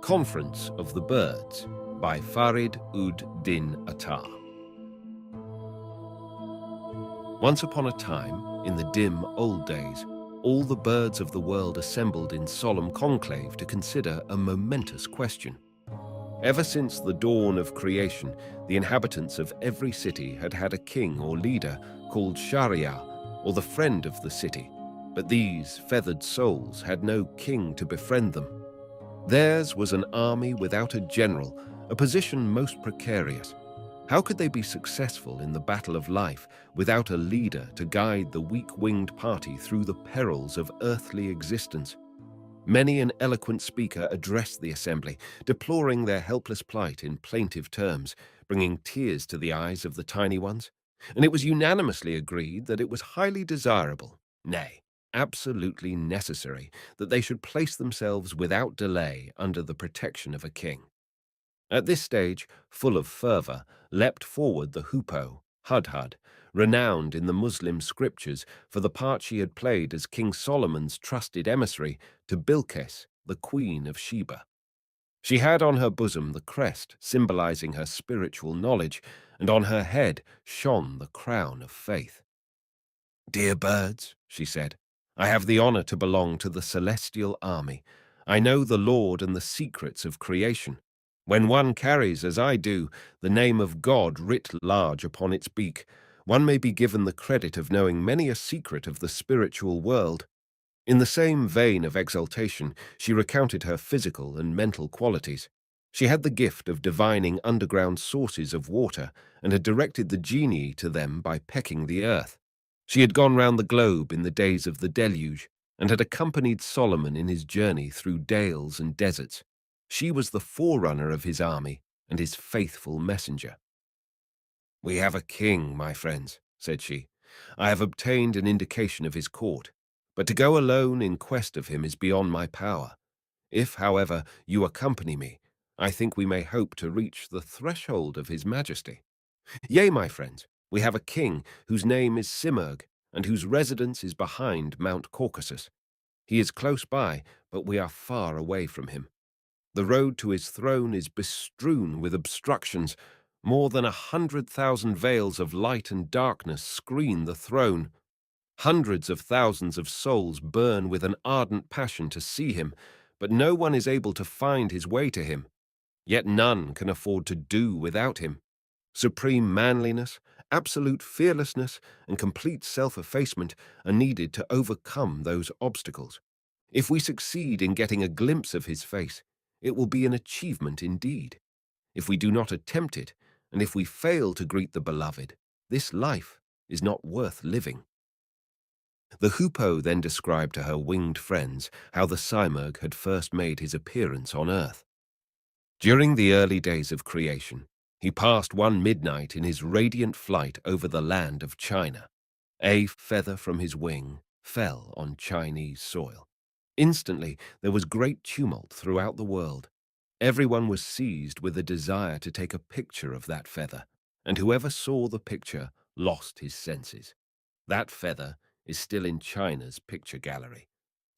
Conference of the Birds by Farid ud Din Attar. Once upon a time, in the dim old days, all the birds of the world assembled in solemn conclave to consider a momentous question. Ever since the dawn of creation, the inhabitants of every city had had a king or leader called Sharia, or the friend of the city, but these feathered souls had no king to befriend them. Theirs was an army without a general, a position most precarious. How could they be successful in the battle of life without a leader to guide the weak-winged party through the perils of earthly existence? Many an eloquent speaker addressed the assembly, deploring their helpless plight in plaintive terms, bringing tears to the eyes of the tiny ones. And it was unanimously agreed that it was highly desirable, nay, absolutely necessary, that they should place themselves without delay under the protection of a king. At this stage, full of fervour, leapt forward the hoopoe, Hudhud, renowned in the Muslim scriptures for the part she had played as King Solomon's trusted emissary to Bilqis, the Queen of Sheba. She had on her bosom the crest symbolizing her spiritual knowledge, and on her head shone the crown of faith. "Dear birds," she said, "I have the honor to belong to the celestial army. I know the Lord and the secrets of creation. When one carries, as I do, the name of God writ large upon its beak, one may be given the credit of knowing many a secret of the spiritual world." In the same vein of exaltation, she recounted her physical and mental qualities. She had the gift of divining underground sources of water and had directed the genii to them by pecking the earth. She had gone round the globe in the days of the deluge and had accompanied Solomon in his journey through dales and deserts. She was the forerunner of his army and his faithful messenger. "We have a king, my friends," said she. "I have obtained an indication of his court, but to go alone in quest of him is beyond my power. If, however, you accompany me, I think we may hope to reach the threshold of his majesty. Yea, my friends, we have a king whose name is Simurg, and whose residence is behind Mount Caucasus. He is close by, but we are far away from him. The road to his throne is bestrewn with obstructions. More than 100,000 veils of light and darkness screen the throne. Hundreds of thousands of souls burn with an ardent passion to see him, but no one is able to find his way to him. Yet none can afford to do without him. Supreme manliness, absolute fearlessness, and complete self-effacement are needed to overcome those obstacles. If we succeed in getting a glimpse of his face, it will be an achievement indeed. If we do not attempt it, and if we fail to greet the beloved, this life is not worth living." The hoopoe then described to her winged friends how the Simurg had first made his appearance on earth. During the early days of creation, he passed one midnight in his radiant flight over the land of China. A feather from his wing fell on Chinese soil. Instantly, there was great tumult throughout the world. Everyone was seized with a desire to take a picture of that feather, and whoever saw the picture lost his senses. That feather is still in China's picture gallery.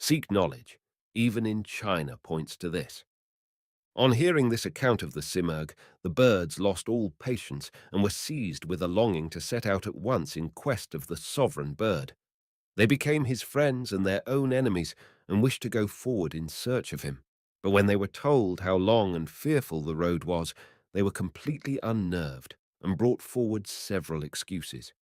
Seek knowledge. Even in China points to this. On hearing this account of the Simurg, the birds lost all patience and were seized with a longing to set out at once in quest of the sovereign bird. They became his friends and their own enemies and wished to go forward in search of him. But when they were told how long and fearful the road was, they were completely unnerved and brought forward several excuses.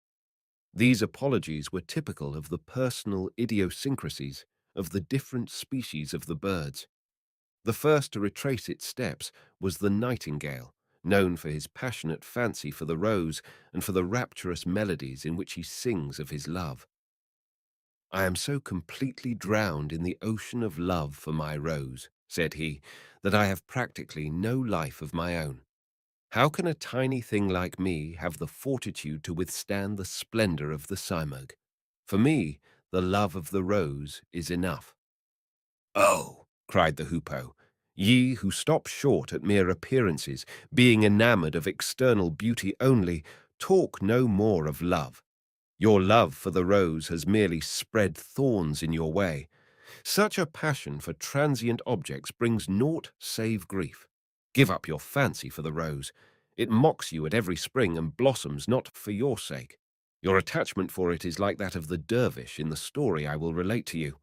These apologies were typical of the personal idiosyncrasies of the different species of the birds. The first to retrace its steps was the nightingale, known for his passionate fancy for the rose and for the rapturous melodies in which he sings of his love. "I am so completely drowned in the ocean of love for my rose," said he, "that I have practically no life of my own. How can a tiny thing like me have the fortitude to withstand the splendor of the Simurg? For me, the love of the rose is enough." "Oh," cried the hoopoe, "ye who stop short at mere appearances, being enamored of external beauty only, talk no more of love. Your love for the rose has merely spread thorns in your way. Such a passion for transient objects brings naught save grief. Give up your fancy for the rose. It mocks you at every spring and blossoms not for your sake. Your attachment for it is like that of the dervish in the story I will relate to you.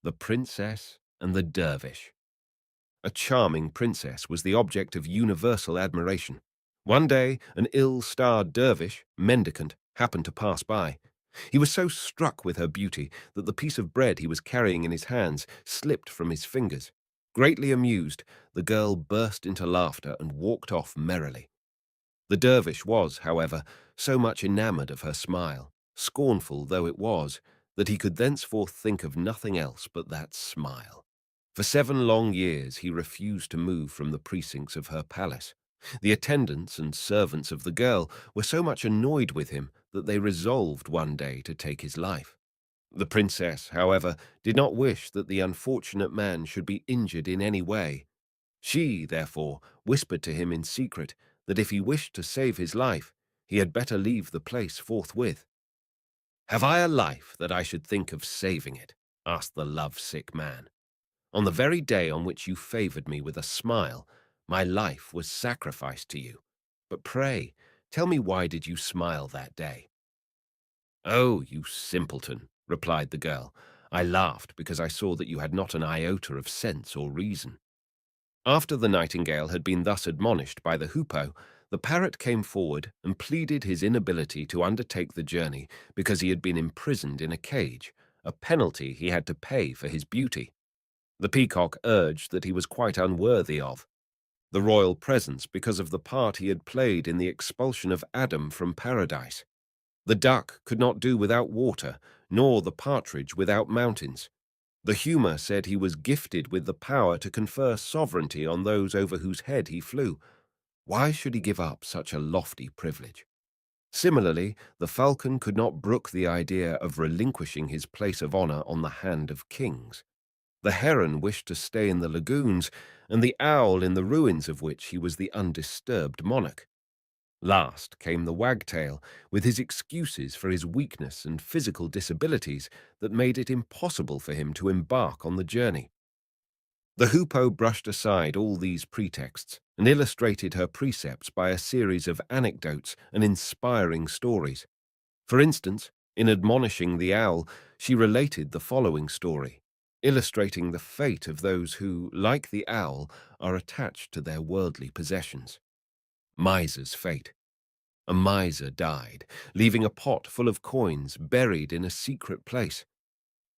The Princess and the Dervish. A charming princess was the object of universal admiration. One day, an ill-starred dervish, mendicant, happened to pass by. He was so struck with her beauty that the piece of bread he was carrying in his hands slipped from his fingers. Greatly amused, the girl burst into laughter and walked off merrily. The dervish was, however, so much enamored of her smile, scornful though it was, that he could thenceforth think of nothing else but that smile. For 7 long years he refused to move from the precincts of her palace. The attendants and servants of the girl were so much annoyed with him that they resolved one day to take his life. The princess, however, did not wish that the unfortunate man should be injured in any way. She, therefore, whispered to him in secret that if he wished to save his life, he had better leave the place forthwith. "Have I a life that I should think of saving it?" asked the love-sick man. "On the very day on which you favored me with a smile, my life was sacrificed to you. But pray, tell me, why did you smile that day?" "Oh, you simpleton," replied the girl. "I laughed because I saw that you had not an iota of sense or reason." After the nightingale had been thus admonished by the hoopoe, the parrot came forward and pleaded his inability to undertake the journey because he had been imprisoned in a cage, a penalty he had to pay for his beauty. The peacock urged that he was quite unworthy of the royal presence because of the part he had played in the expulsion of Adam from paradise. The duck could not do without water, nor the partridge without mountains. The humor said he was gifted with the power to confer sovereignty on those over whose head he flew. Why should he give up such a lofty privilege? Similarly, the falcon could not brook the idea of relinquishing his place of honor on the hand of kings. The heron wished to stay in the lagoons, and the owl in the ruins of which he was the undisturbed monarch. Last came the wagtail, with his excuses for his weakness and physical disabilities that made it impossible for him to embark on the journey. The hoopoe brushed aside all these pretexts and illustrated her precepts by a series of anecdotes and inspiring stories. For instance, in admonishing the owl, she related the following story, illustrating the fate of those who, like the owl, are attached to their worldly possessions. Miser's fate. A miser died, leaving a pot full of coins buried in a secret place.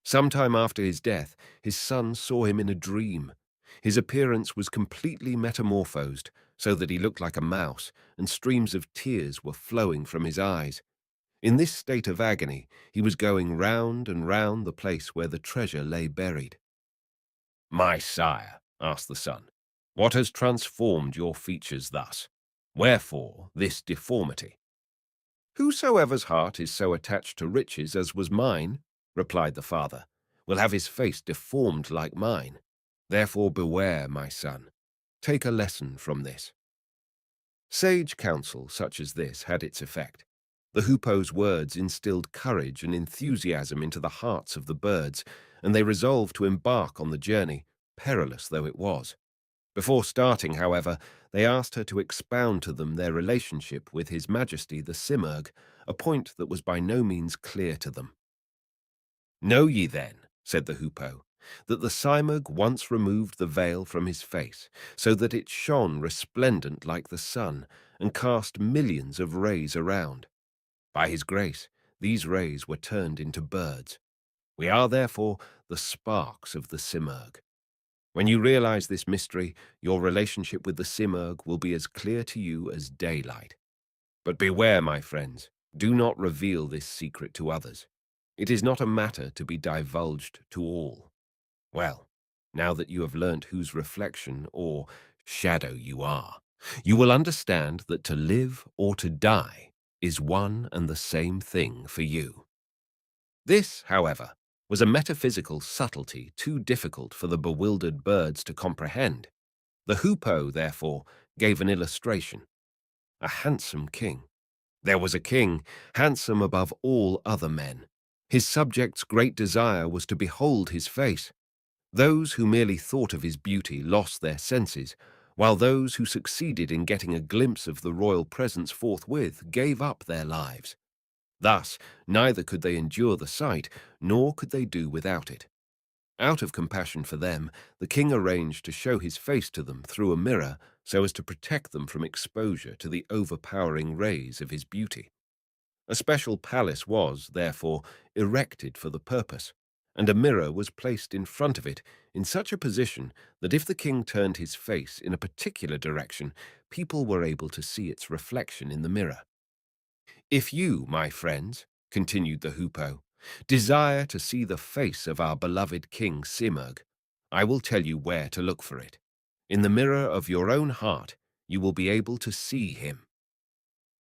Some time after his death, his son saw him in a dream. His appearance was completely metamorphosed, so that he looked like a mouse, and streams of tears were flowing from his eyes. In this state of agony, he was going round and round the place where the treasure lay buried. "My sire," asked the son, "what has transformed your features thus? Wherefore this deformity?" "Whosoever's heart is so attached to riches as was mine," replied the father, "will have his face deformed like mine. Therefore beware, my son. Take a lesson from this." Sage counsel such as this had its effect. The hoopoe's words instilled courage and enthusiasm into the hearts of the birds, and they resolved to embark on the journey, perilous though it was. Before starting, however, they asked her to expound to them their relationship with His Majesty the Simurgh, a point that was by no means clear to them. "Know ye then," said the hoopoe, "that the Simurgh once removed the veil from his face, so that it shone resplendent like the sun, and cast millions of rays around. By his grace, these rays were turned into birds. We are therefore the sparks of the Simurgh. When you realize this mystery, your relationship with the Simurgh will be as clear to you as daylight. But beware, my friends, do not reveal this secret to others. It is not a matter to be divulged to all. Well, now that you have learnt whose reflection or shadow you are, you will understand that to live or to die is one and the same thing for you." This, however, was a metaphysical subtlety too difficult for the bewildered birds to comprehend. The hoopoe, therefore, gave an illustration. A handsome king. There was a king, handsome above all other men. His subjects' great desire was to behold his face. Those who merely thought of his beauty lost their senses, while those who succeeded in getting a glimpse of the royal presence forthwith gave up their lives. Thus, neither could they endure the sight, nor could they do without it. Out of compassion for them, the king arranged to show his face to them through a mirror so as to protect them from exposure to the overpowering rays of his beauty. A special palace was, therefore, erected for the purpose, and a mirror was placed in front of it in such a position that if the king turned his face in a particular direction, people were able to see its reflection in the mirror. If you, my friends, continued the hoopoe, desire to see the face of our beloved King Simurg, I will tell you where to look for it. In the mirror of your own heart, you will be able to see him.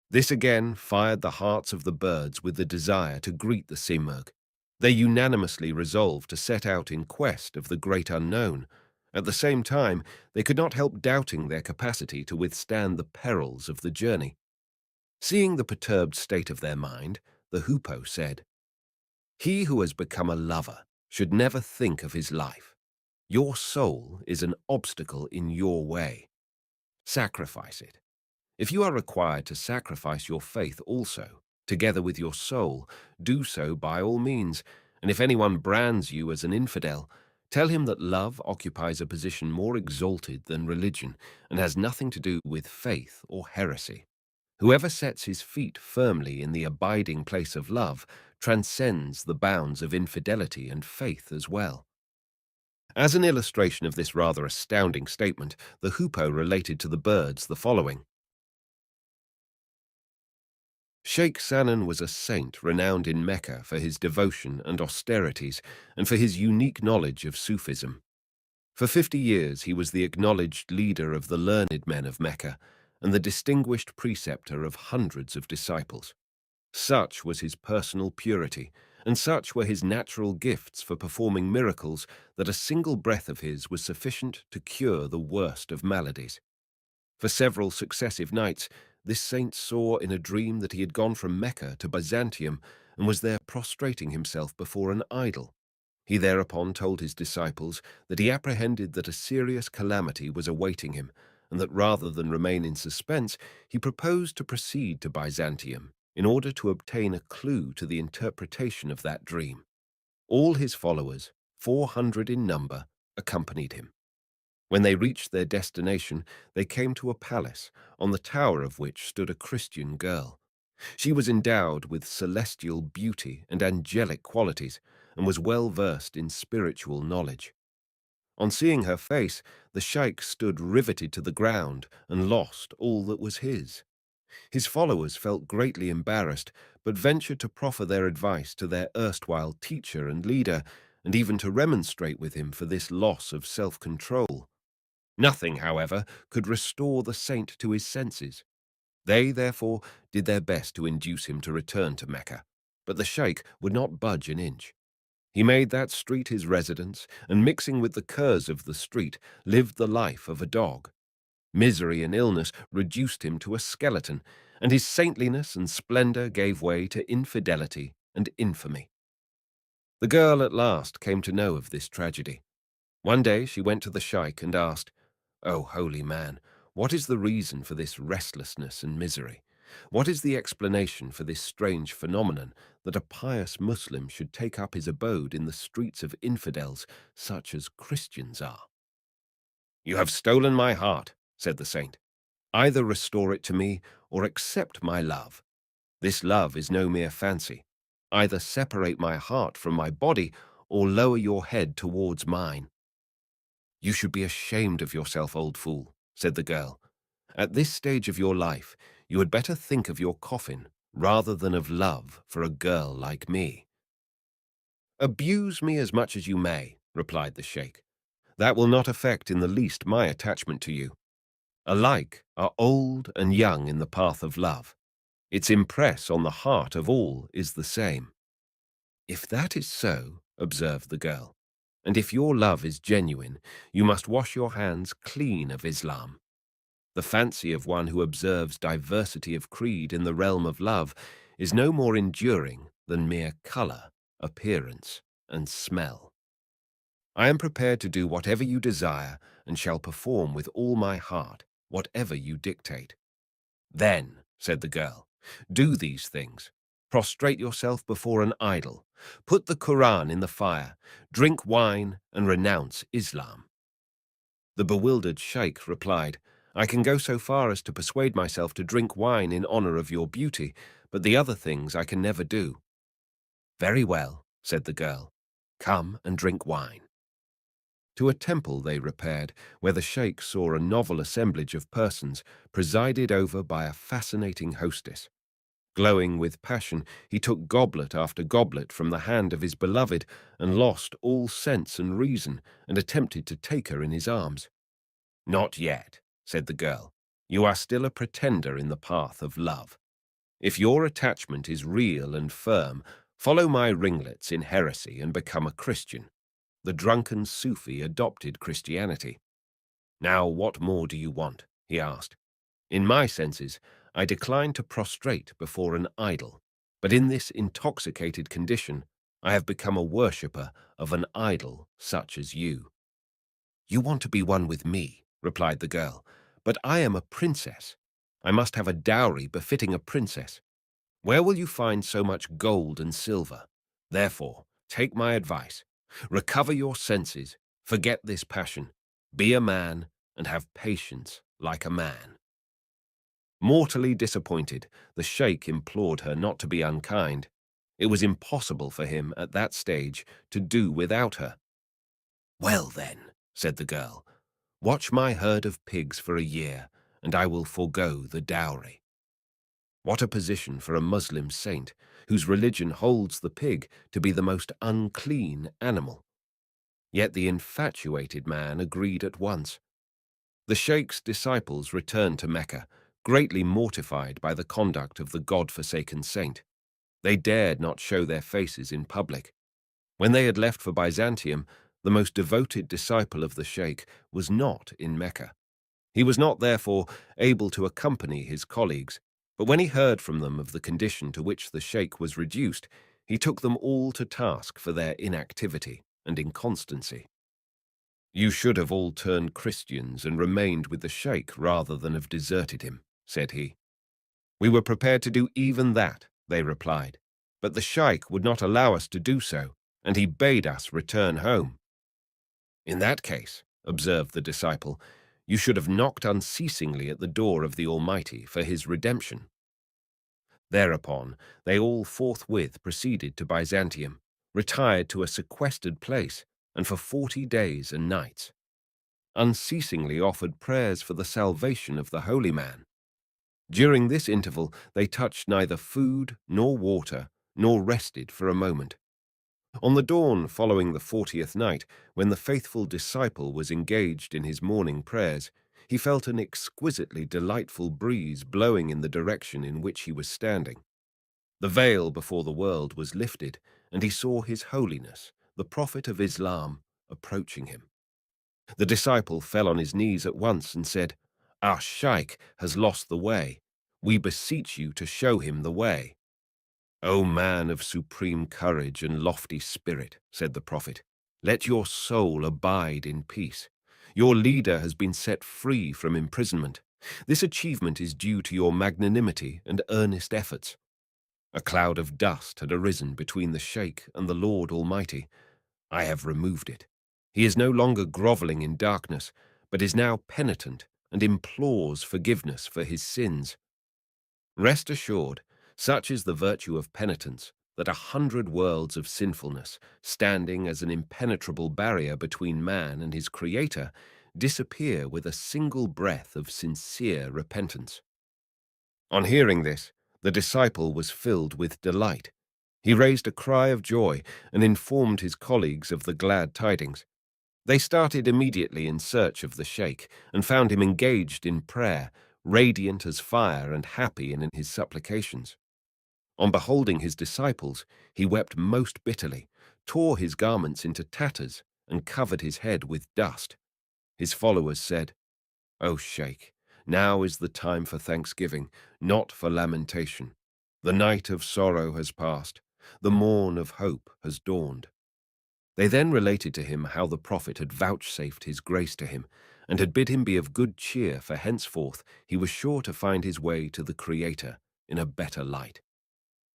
This again fired the hearts of the birds with the desire to greet the Simurg. They unanimously resolved to set out in quest of the great unknown. At the same time, they could not help doubting their capacity to withstand the perils of the journey. Seeing the perturbed state of their mind, the hoopoe said, "He who has become a lover should never think of his life. Your soul is an obstacle in your way. Sacrifice it. If you are required to sacrifice your faith also, together with your soul, do so by all means, and if anyone brands you as an infidel, tell him that love occupies a position more exalted than religion and has nothing to do with faith or heresy. Whoever sets his feet firmly in the abiding place of love transcends the bounds of infidelity and faith as well." As an illustration of this rather astounding statement, the hoopoe related to the birds the following. Sheikh Sanan was a saint renowned in Mecca for his devotion and austerities and for his unique knowledge of Sufism. For 50 years he was the acknowledged leader of the learned men of Mecca and the distinguished preceptor of hundreds of disciples. Such was his personal purity, and such were his natural gifts for performing miracles that a single breath of his was sufficient to cure the worst of maladies. For several successive nights, this saint saw in a dream that he had gone from Mecca to Byzantium and was there prostrating himself before an idol. He thereupon told his disciples that he apprehended that a serious calamity was awaiting him, and that rather than remain in suspense, he proposed to proceed to Byzantium in order to obtain a clue to the interpretation of that dream. All his followers, 400 in number, accompanied him. When they reached their destination, they came to a palace, on the tower of which stood a Christian girl. She was endowed with celestial beauty and angelic qualities, and was well versed in spiritual knowledge. On seeing her face, the sheikh stood riveted to the ground and lost all that was his. His followers felt greatly embarrassed, but ventured to proffer their advice to their erstwhile teacher and leader, and even to remonstrate with him for this loss of self-control. Nothing, however, could restore the saint to his senses. They, therefore, did their best to induce him to return to Mecca, but the sheikh would not budge an inch. He made that street his residence, and mixing with the curs of the street, lived the life of a dog. Misery and illness reduced him to a skeleton, and his saintliness and splendor gave way to infidelity and infamy. The girl at last came to know of this tragedy. One day she went to the sheikh and asked, "O holy man, what is the reason for this restlessness and misery? What is the explanation for this strange phenomenon that a pious Muslim should take up his abode in the streets of infidels such as Christians are?" "You have stolen my heart," said the saint. "Either restore it to me or accept my love. This love is no mere fancy. Either separate my heart from my body or lower your head towards mine." "You should be ashamed of yourself, old fool," said the girl. "At this stage of your life, you had better think of your coffin rather than of love for a girl like me." "Abuse me as much as you may," replied the sheikh. "That will not affect in the least my attachment to you. Alike are old and young in the path of love. Its impress on the heart of all is the same." "If that is so," observed the girl, "and if your love is genuine, you must wash your hands clean of Islam. The fancy of one who observes diversity of creed in the realm of love is no more enduring than mere color appearance, and smell. I am prepared to do whatever you desire and shall perform with all my heart whatever you dictate. Then, said the girl, do these things. Prostrate yourself before an idol, put the Quran in the fire, drink wine, and renounce Islam. The bewildered sheikh replied, I can go so far as to persuade myself to drink wine in honor of your beauty, but the other things I can never do. Very well, said the girl. Come and drink wine. To a temple they repaired, where the sheikh saw a novel assemblage of persons presided over by a fascinating hostess. Glowing with passion, he took goblet after goblet from the hand of his beloved and lost all sense and reason and attempted to take her in his arms. Not yet, said the girl. You are still a pretender in the path of love. If your attachment is real and firm, follow my ringlets in heresy and become a Christian. The drunken Sufi adopted Christianity. Now what more do you want? He asked. In my senses, I decline to prostrate before an idol, but in this intoxicated condition, I have become a worshipper of an idol such as you. You want to be one with me, replied the girl, but I am a princess. I must have a dowry befitting a princess. Where will you find so much gold and silver? Therefore, take my advice. Recover your senses, forget this passion, be a man, and have patience like a man. Mortally disappointed, the sheikh implored her not to be unkind. It was impossible for him at that stage to do without her. Well then, said the girl, watch my herd of pigs for a year, and I will forego the dowry. What a position for a Muslim saint, whose religion holds the pig to be the most unclean animal. Yet the infatuated man agreed at once. The sheikh's disciples returned to Mecca, greatly mortified by the conduct of the God-forsaken saint. They dared not show their faces in public. When they had left for Byzantium, the most devoted disciple of the sheikh was not in Mecca. He was not, therefore, able to accompany his colleagues, but when he heard from them of the condition to which the sheikh was reduced, he took them all to task for their inactivity and inconstancy. You should have all turned Christians and remained with the sheikh rather than have deserted him, said he. We were prepared to do even that, they replied, but the sheikh would not allow us to do so, and he bade us return home. In that case, observed the disciple, you should have knocked unceasingly at the door of the Almighty for his redemption. Thereupon, they all forthwith proceeded to Byzantium, retired to a sequestered place, and for 40 days and nights unceasingly offered prayers for the salvation of the holy man. During this interval, they touched neither food nor water, nor rested for a moment. On the dawn following the 40th night, when the faithful disciple was engaged in his morning prayers, he felt an exquisitely delightful breeze blowing in the direction in which he was standing. The veil before the world was lifted, and he saw His Holiness, the Prophet of Islam, approaching him. The disciple fell on his knees at once and said, Our sheikh has lost the way. We beseech you to show him the way. O man of supreme courage and lofty spirit, said the Prophet, let your soul abide in peace. Your leader has been set free from imprisonment. This achievement is due to your magnanimity and earnest efforts. A cloud of dust had arisen between the sheikh and the Lord Almighty. I have removed it. He is no longer groveling in darkness, but is now penitent and implores forgiveness for his sins. Rest assured, such is the virtue of penitence, that 100 worlds of sinfulness, standing as an impenetrable barrier between man and his Creator, disappear with a single breath of sincere repentance. On hearing this, the disciple was filled with delight. He raised a cry of joy and informed his colleagues of the glad tidings. They started immediately in search of the sheikh and found him engaged in prayer, radiant as fire and happy in his supplications. On beholding his disciples, he wept most bitterly, tore his garments into tatters, and covered his head with dust. His followers said, O sheikh, now is the time for thanksgiving, not for lamentation. The night of sorrow has passed. The morn of hope has dawned. They then related to him how the prophet had vouchsafed his grace to him, and had bid him be of good cheer, for henceforth he was sure to find his way to the Creator in a better light.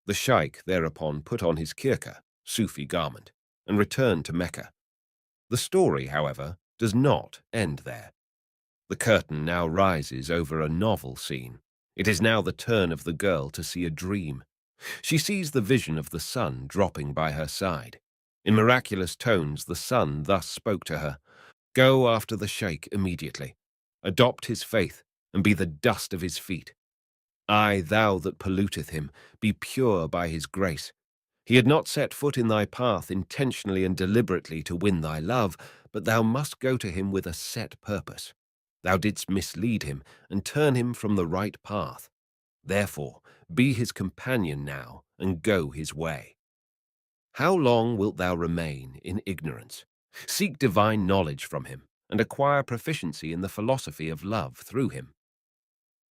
The sheikh thereupon put on his kirka, Sufi garment, and returned to Mecca. The story, however, does not end there. The curtain now rises over a novel scene. It is now the turn of the girl to see a dream. She sees the vision of the sun dropping by her side. In miraculous tones, the sun thus spoke to her: "Go after the sheikh immediately. Adopt his faith, and be the dust of his feet. I, thou that polluteth him, be pure by his grace. He had not set foot in thy path intentionally and deliberately to win thy love, but thou must go to him with a set purpose. Thou didst mislead him and turn him from the right path. Therefore, be his companion now, and go his way. How long wilt thou remain in ignorance? Seek divine knowledge from him, and acquire proficiency in the philosophy of love through him."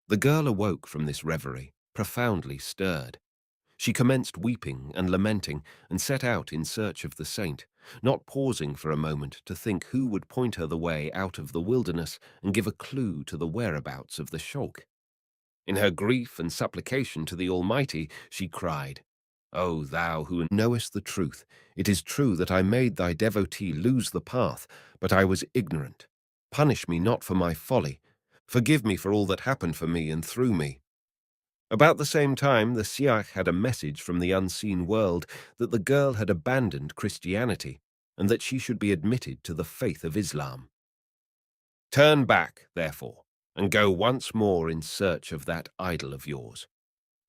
The girl awoke from this reverie, profoundly stirred. She commenced weeping and lamenting, and set out in search of the saint, not pausing for a moment to think who would point her the way out of the wilderness and give a clue to the whereabouts of the sheikh. In her grief and supplication to the Almighty, she cried, "O thou who knowest the truth, it is true that I made thy devotee lose the path, but I was ignorant. Punish me not for my folly. Forgive me for all that happened for me and through me." About the same time, the Siach had a message from the unseen world that the girl had abandoned Christianity, and that she should be admitted to the faith of Islam. "Turn back, therefore, and go once more in search of that idol of yours.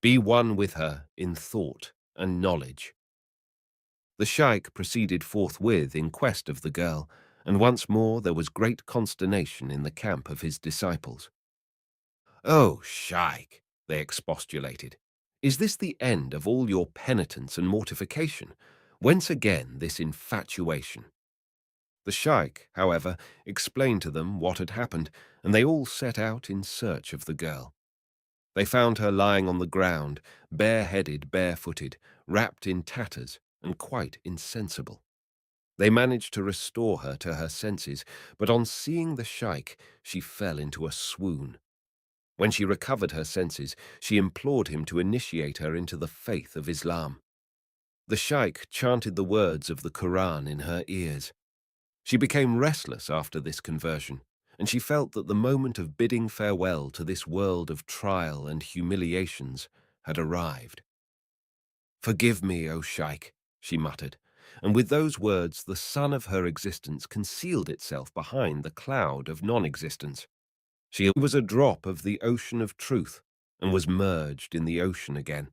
Be one with her in thought and knowledge." The sheikh proceeded forthwith in quest of the girl, and once more there was great consternation in the camp of his disciples. "O sheikh," they expostulated, "is this the end of all your penitence and mortification? Whence again this infatuation?" The sheikh, however, explained to them what had happened, and they all set out in search of the girl. They found her lying on the ground, bareheaded, barefooted, wrapped in tatters, and quite insensible. They managed to restore her to her senses, but on seeing the sheikh, she fell into a swoon. When she recovered her senses, she implored him to initiate her into the faith of Islam. The sheikh chanted the words of the Quran in her ears. She became restless after this conversion, and she felt that the moment of bidding farewell to this world of trial and humiliations had arrived. "Forgive me, O sheikh," she muttered, and with those words the sun of her existence concealed itself behind the cloud of non-existence. She was a drop of the ocean of truth, and was merged in the ocean again.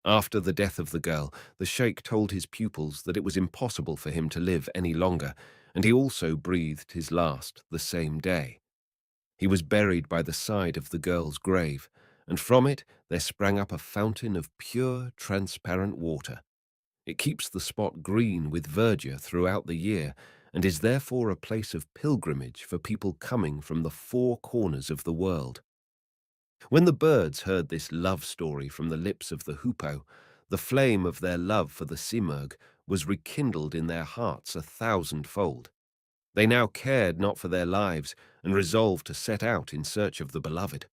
After the death of the girl, the sheikh told his pupils that it was impossible for him to live any longer, and he also breathed his last the same day. He was buried by the side of the girl's grave, and from it there sprang up a fountain of pure, transparent water. It keeps the spot green with verdure throughout the year, and is therefore a place of pilgrimage for people coming from the four corners of the world. When the birds heard this love story from the lips of the hoopoe, the flame of their love for the simurgh was rekindled in their hearts 1,000-fold. They now cared not for their lives, and resolved to set out in search of the beloved.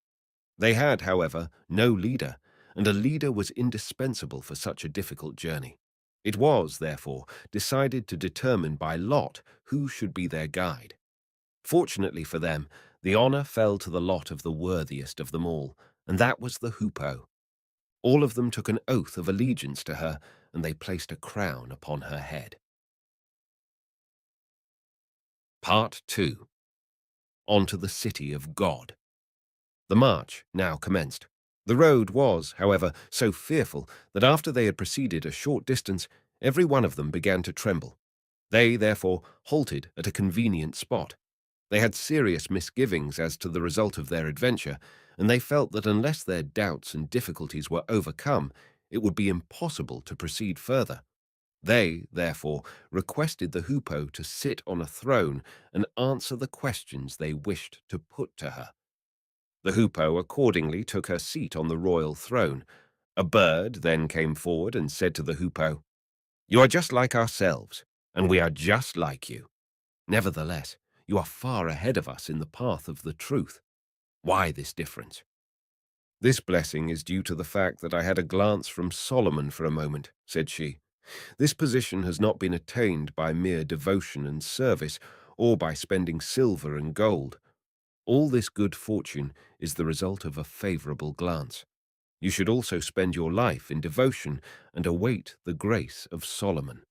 They had, however, no leader, and a leader was indispensable for such a difficult journey. It was, therefore, decided to determine by lot who should be their guide. Fortunately for them, the honor fell to the lot of the worthiest of them all, and that was the hoopoe. All of them took an oath of allegiance to her, and they placed a crown upon her head. Part 2. On to the City of God. The march now commenced. The road was, however, so fearful that after they had proceeded a short distance, every one of them began to tremble. They, therefore, halted at a convenient spot. They had serious misgivings as to the result of their adventure, and they felt that unless their doubts and difficulties were overcome, it would be impossible to proceed further. They, therefore, requested the hoopoe to sit on a throne and answer the questions they wished to put to her. The hoopoe accordingly took her seat on the royal throne. A bird then came forward and said to the hoopoe, "You are just like ourselves, and we are just like you. Nevertheless, you are far ahead of us in the path of the truth. Why this difference?" "This blessing is due to the fact that I had a glance from Solomon for a moment," said she. "This position has not been attained by mere devotion and service, or by spending silver and gold. All this good fortune is the result of a favorable glance. You should also spend your life in devotion and await the grace of Solomon.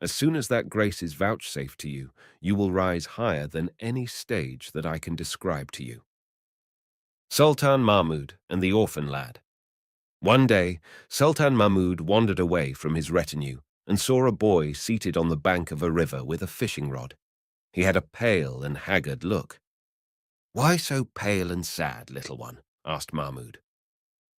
As soon as that grace is vouchsafed to you, you will rise higher than any stage that I can describe to you." Sultan Mahmud and the Orphan Lad. One day, Sultan Mahmud wandered away from his retinue and saw a boy seated on the bank of a river with a fishing rod. He had a pale and haggard look. "Why so pale and sad, little one?" asked Mahmud.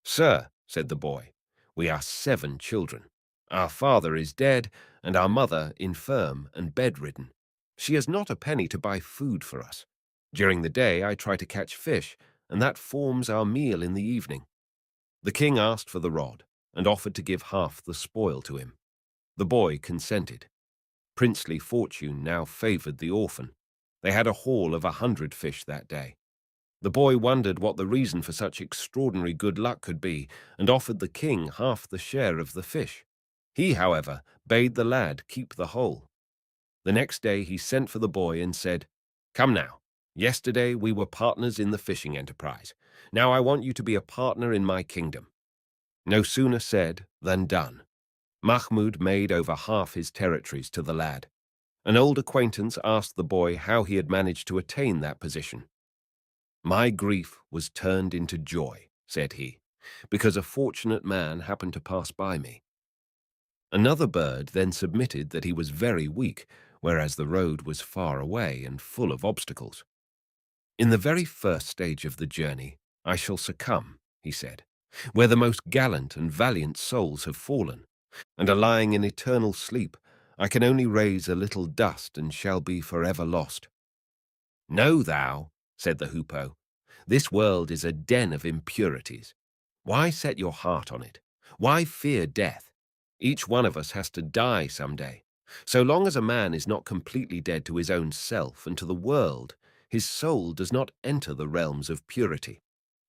"Sir," said the boy, "we are 7 children. Our father is dead, and our mother infirm and bedridden. She has not a penny to buy food for us. During the day I try to catch fish, and that forms our meal in the evening." The king asked for the rod, and offered to give half the spoil to him. The boy consented. Princely fortune now favored the orphan. They had a haul of 100 fish that day. The boy wondered what the reason for such extraordinary good luck could be, and offered the king half the share of the fish. He, however, bade the lad keep the whole. The next day he sent for the boy and said, "Come now, yesterday we were partners in the fishing enterprise. Now I want you to be a partner in my kingdom." No sooner said than done. Mahmud made over half his territories to the lad. An old acquaintance asked the boy how he had managed to attain that position. "My grief was turned into joy," said he, "because a fortunate man happened to pass by me." Another bird then submitted that he was very weak, whereas the road was far away and full of obstacles. "In the very first stage of the journey, I shall succumb," he said, "where the most gallant and valiant souls have fallen, and are lying in eternal sleep. I can only raise a little dust and shall be forever lost." "Know thou," said the hoopoe, "this world is a den of impurities. Why set your heart on it? Why fear death? Each one of us has to die some day. So long as a man is not completely dead to his own self and to the world, his soul does not enter the realms of purity.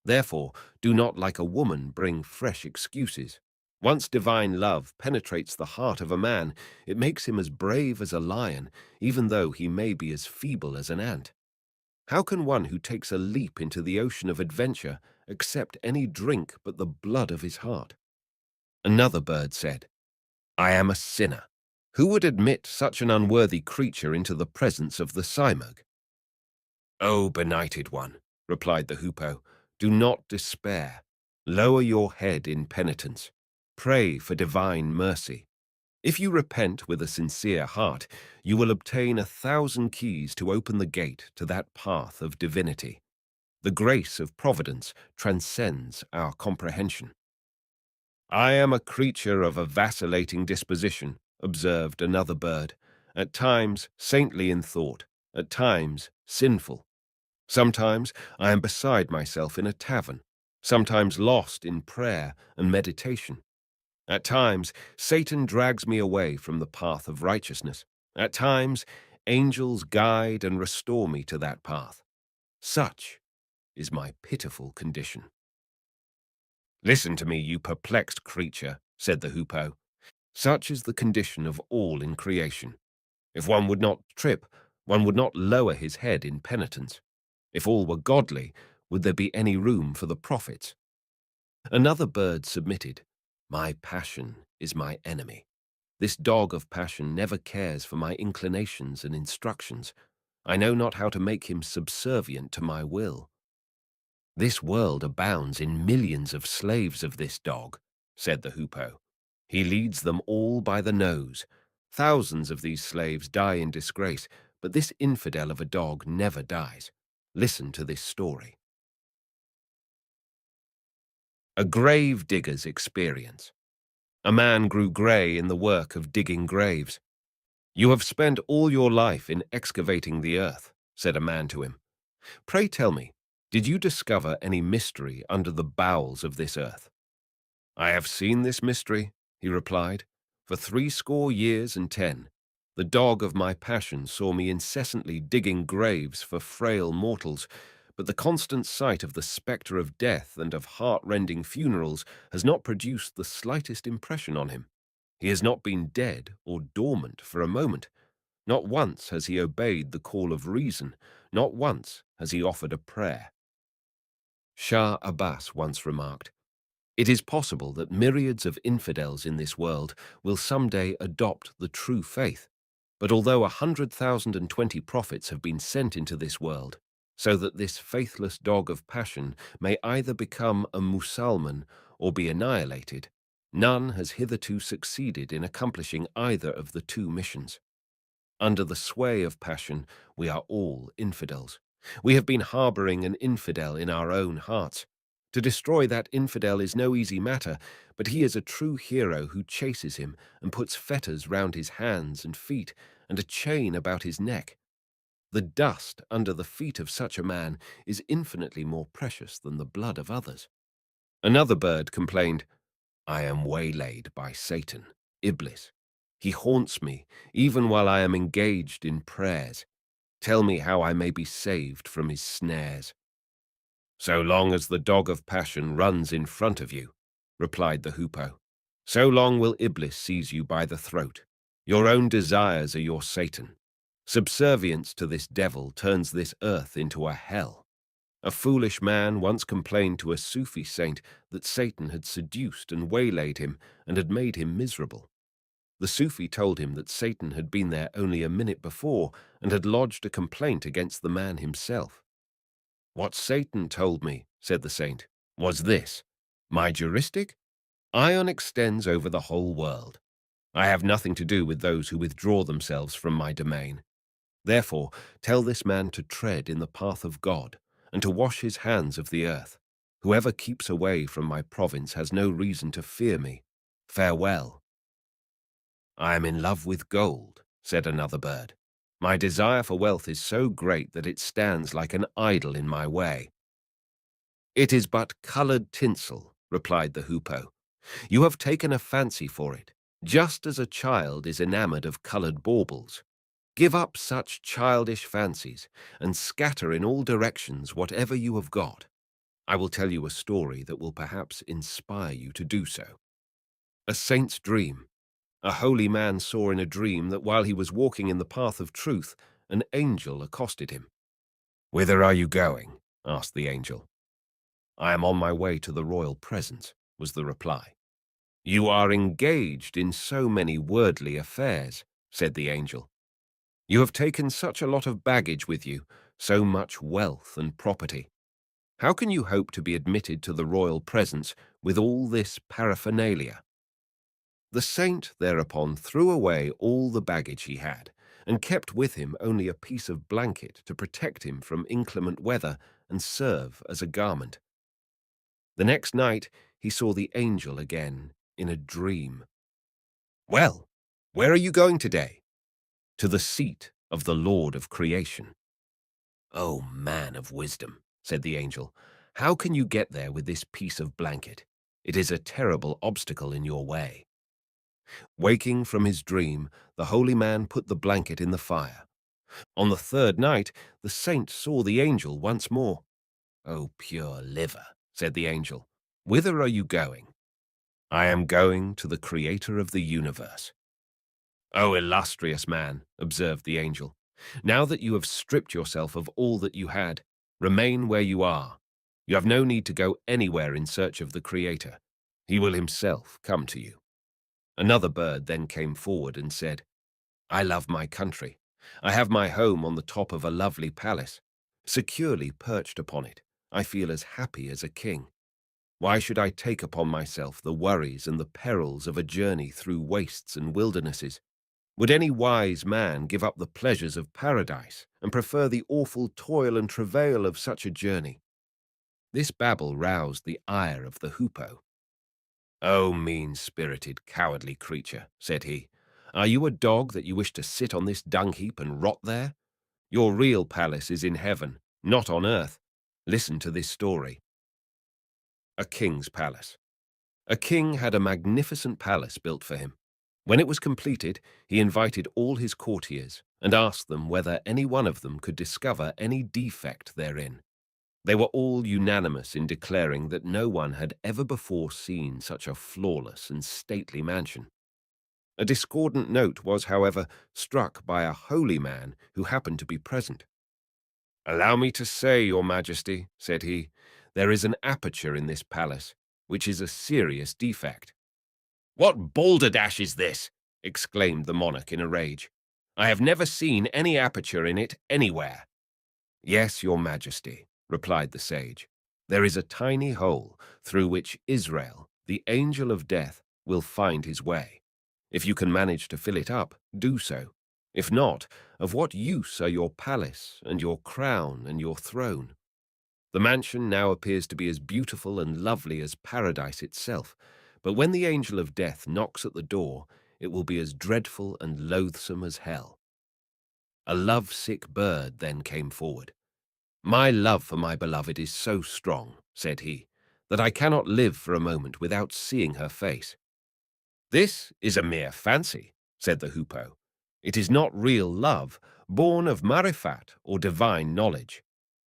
Therefore, do not like a woman bring fresh excuses. Once divine love penetrates the heart of a man, it makes him as brave as a lion, even though he may be as feeble as an ant. How can one who takes a leap into the ocean of adventure accept any drink but the blood of his heart?" Another bird said, "I am a sinner. Who would admit such an unworthy creature into the presence of the Simurgh?" "O benighted one," replied the hoopoe, "do not despair. Lower your head in penitence. Pray for divine mercy. If you repent with a sincere heart, you will obtain 1,000 keys to open the gate to that path of divinity. The grace of providence transcends our comprehension." "I am a creature of a vacillating disposition," observed another bird, "at times saintly in thought, at times sinful. Sometimes I am beside myself in a tavern, sometimes lost in prayer and meditation. At times, Satan drags me away from the path of righteousness. At times, angels guide and restore me to that path. Such is my pitiful condition." "Listen to me, you perplexed creature," said the hoopoe. "Such is the condition of all in creation. If one would not trip, one would not lower his head in penitence. If all were godly, would there be any room for the prophets?" Another bird submitted, "My passion is my enemy. This dog of passion never cares for my inclinations and instructions. I know not how to make him subservient to my will." "This world abounds in millions of slaves of this dog," said the hoopoe. "He leads them all by the nose. Thousands of these slaves die in disgrace, but this infidel of a dog never dies. Listen to this story." A grave digger's experience. A man grew grey in the work of digging graves. "You have spent all your life in excavating the earth," said a man to him. "Pray tell me, did you discover any mystery under the bowels of this earth?" I have seen this mystery, he replied. For 60 years and 10, the dog of my passion saw me incessantly digging graves for frail mortals, but the constant sight of the spectre of death and of heart-rending funerals has not produced the slightest impression on him. He has not been dead or dormant for a moment. Not once has he obeyed the call of reason. Not once has he offered a prayer. Shah Abbas once remarked, "It is possible that myriads of infidels in this world will someday adopt the true faith. But although 120 prophets have been sent into this world, so that this faithless dog of passion may either become a Musalman or be annihilated, none has hitherto succeeded in accomplishing either of the two missions. Under the sway of passion, we are all infidels. We have been harboring an infidel in our own hearts. To destroy that infidel is no easy matter, but he is a true hero who chases him and puts fetters round his hands and feet and a chain about his neck. The dust under the feet of such a man is infinitely more precious than the blood of others." Another bird complained, "I am waylaid by Satan, Iblis. He haunts me, even while I am engaged in prayers. Tell me how I may be saved from his snares." "So long as the dog of passion runs in front of you," replied the hoopoe, "so long will Iblis seize you by the throat. Your own desires are your Satan. Subservience to this devil turns this earth into a hell. A foolish man once complained to a Sufi saint that Satan had seduced and waylaid him and had made him miserable. The Sufi told him that Satan had been there only a minute before and had lodged a complaint against the man himself. "What Satan told me," said the saint, "was this: my juristic? Ion extends over the whole world. I have nothing to do with those who withdraw themselves from my domain. Therefore, tell this man to tread in the path of God and to wash his hands of the earth. Whoever keeps away from my province has no reason to fear me. Farewell." "I am in love with gold," said another bird. "My desire for wealth is so great that it stands like an idol in my way." "It is but colored tinsel," replied the hoopoe. "You have taken a fancy for it, just as a child is enamored of colored baubles. Give up such childish fancies and scatter in all directions whatever you have got. I will tell you a story that will perhaps inspire you to do so. A saint's dream. A holy man saw in a dream that while he was walking in the path of truth, an angel accosted him. "Whither are you going?" asked the angel. "I am on my way to the royal presence," was the reply. "You are engaged in so many worldly affairs," said the angel. "You have taken such a lot of baggage with you, so much wealth and property. How can you hope to be admitted to the royal presence with all this paraphernalia?" The saint thereupon threw away all the baggage he had, and kept with him only a piece of blanket to protect him from inclement weather and serve as a garment. The next night he saw the angel again in a dream. "Well, where are you going today?" "To the seat of the Lord of creation." "O man of wisdom," said the angel, "how can you get there with this piece of blanket? It is a terrible obstacle in your way." Waking from his dream, the holy man put the blanket in the fire. On the third night, the saint saw the angel once more. "O pure liver," said the angel, "whither are you going?" "I am going to the creator of the universe." "O illustrious man," observed the angel, "now that you have stripped yourself of all that you had, remain where you are. You have no need to go anywhere in search of the creator. He will himself come to you." Another bird then came forward and said, "I love my country. I have my home on the top of a lovely palace. Securely perched upon it, I feel as happy as a king. Why should I take upon myself the worries and the perils of a journey through wastes and wildernesses? Would any wise man give up the pleasures of paradise and prefer the awful toil and travail of such a journey?" This babble roused the ire of the hoopoe. "O mean-spirited, cowardly creature," said he, "are you a dog that you wish to sit on this dung-heap and rot there? Your real palace is in heaven, not on earth. Listen to this story. A king's palace. A king had a magnificent palace built for him. When it was completed, he invited all his courtiers and asked them whether any one of them could discover any defect therein. They were all unanimous in declaring that no one had ever before seen such a flawless and stately mansion. A discordant note was, however, struck by a holy man who happened to be present. "Allow me to say, your majesty," said he, "there is an aperture in this palace, which is a serious defect." "What balderdash is this?" exclaimed the monarch in a rage. "I have never seen any aperture in it anywhere." "Yes, your majesty," replied the sage. "There is a tiny hole through which Israel, the angel of death, will find his way. If you can manage to fill it up, do so. If not, of what use are your palace and your crown and your throne? The mansion now appears to be as beautiful and lovely as paradise itself, but when the angel of death knocks at the door, it will be as dreadful and loathsome as hell." A love-sick bird then came forward. "My love for my beloved is so strong," said he, "that I cannot live for a moment without seeing her face." "This is a mere fancy," said the hoopoe. "It is not real love, born of marifat or divine knowledge.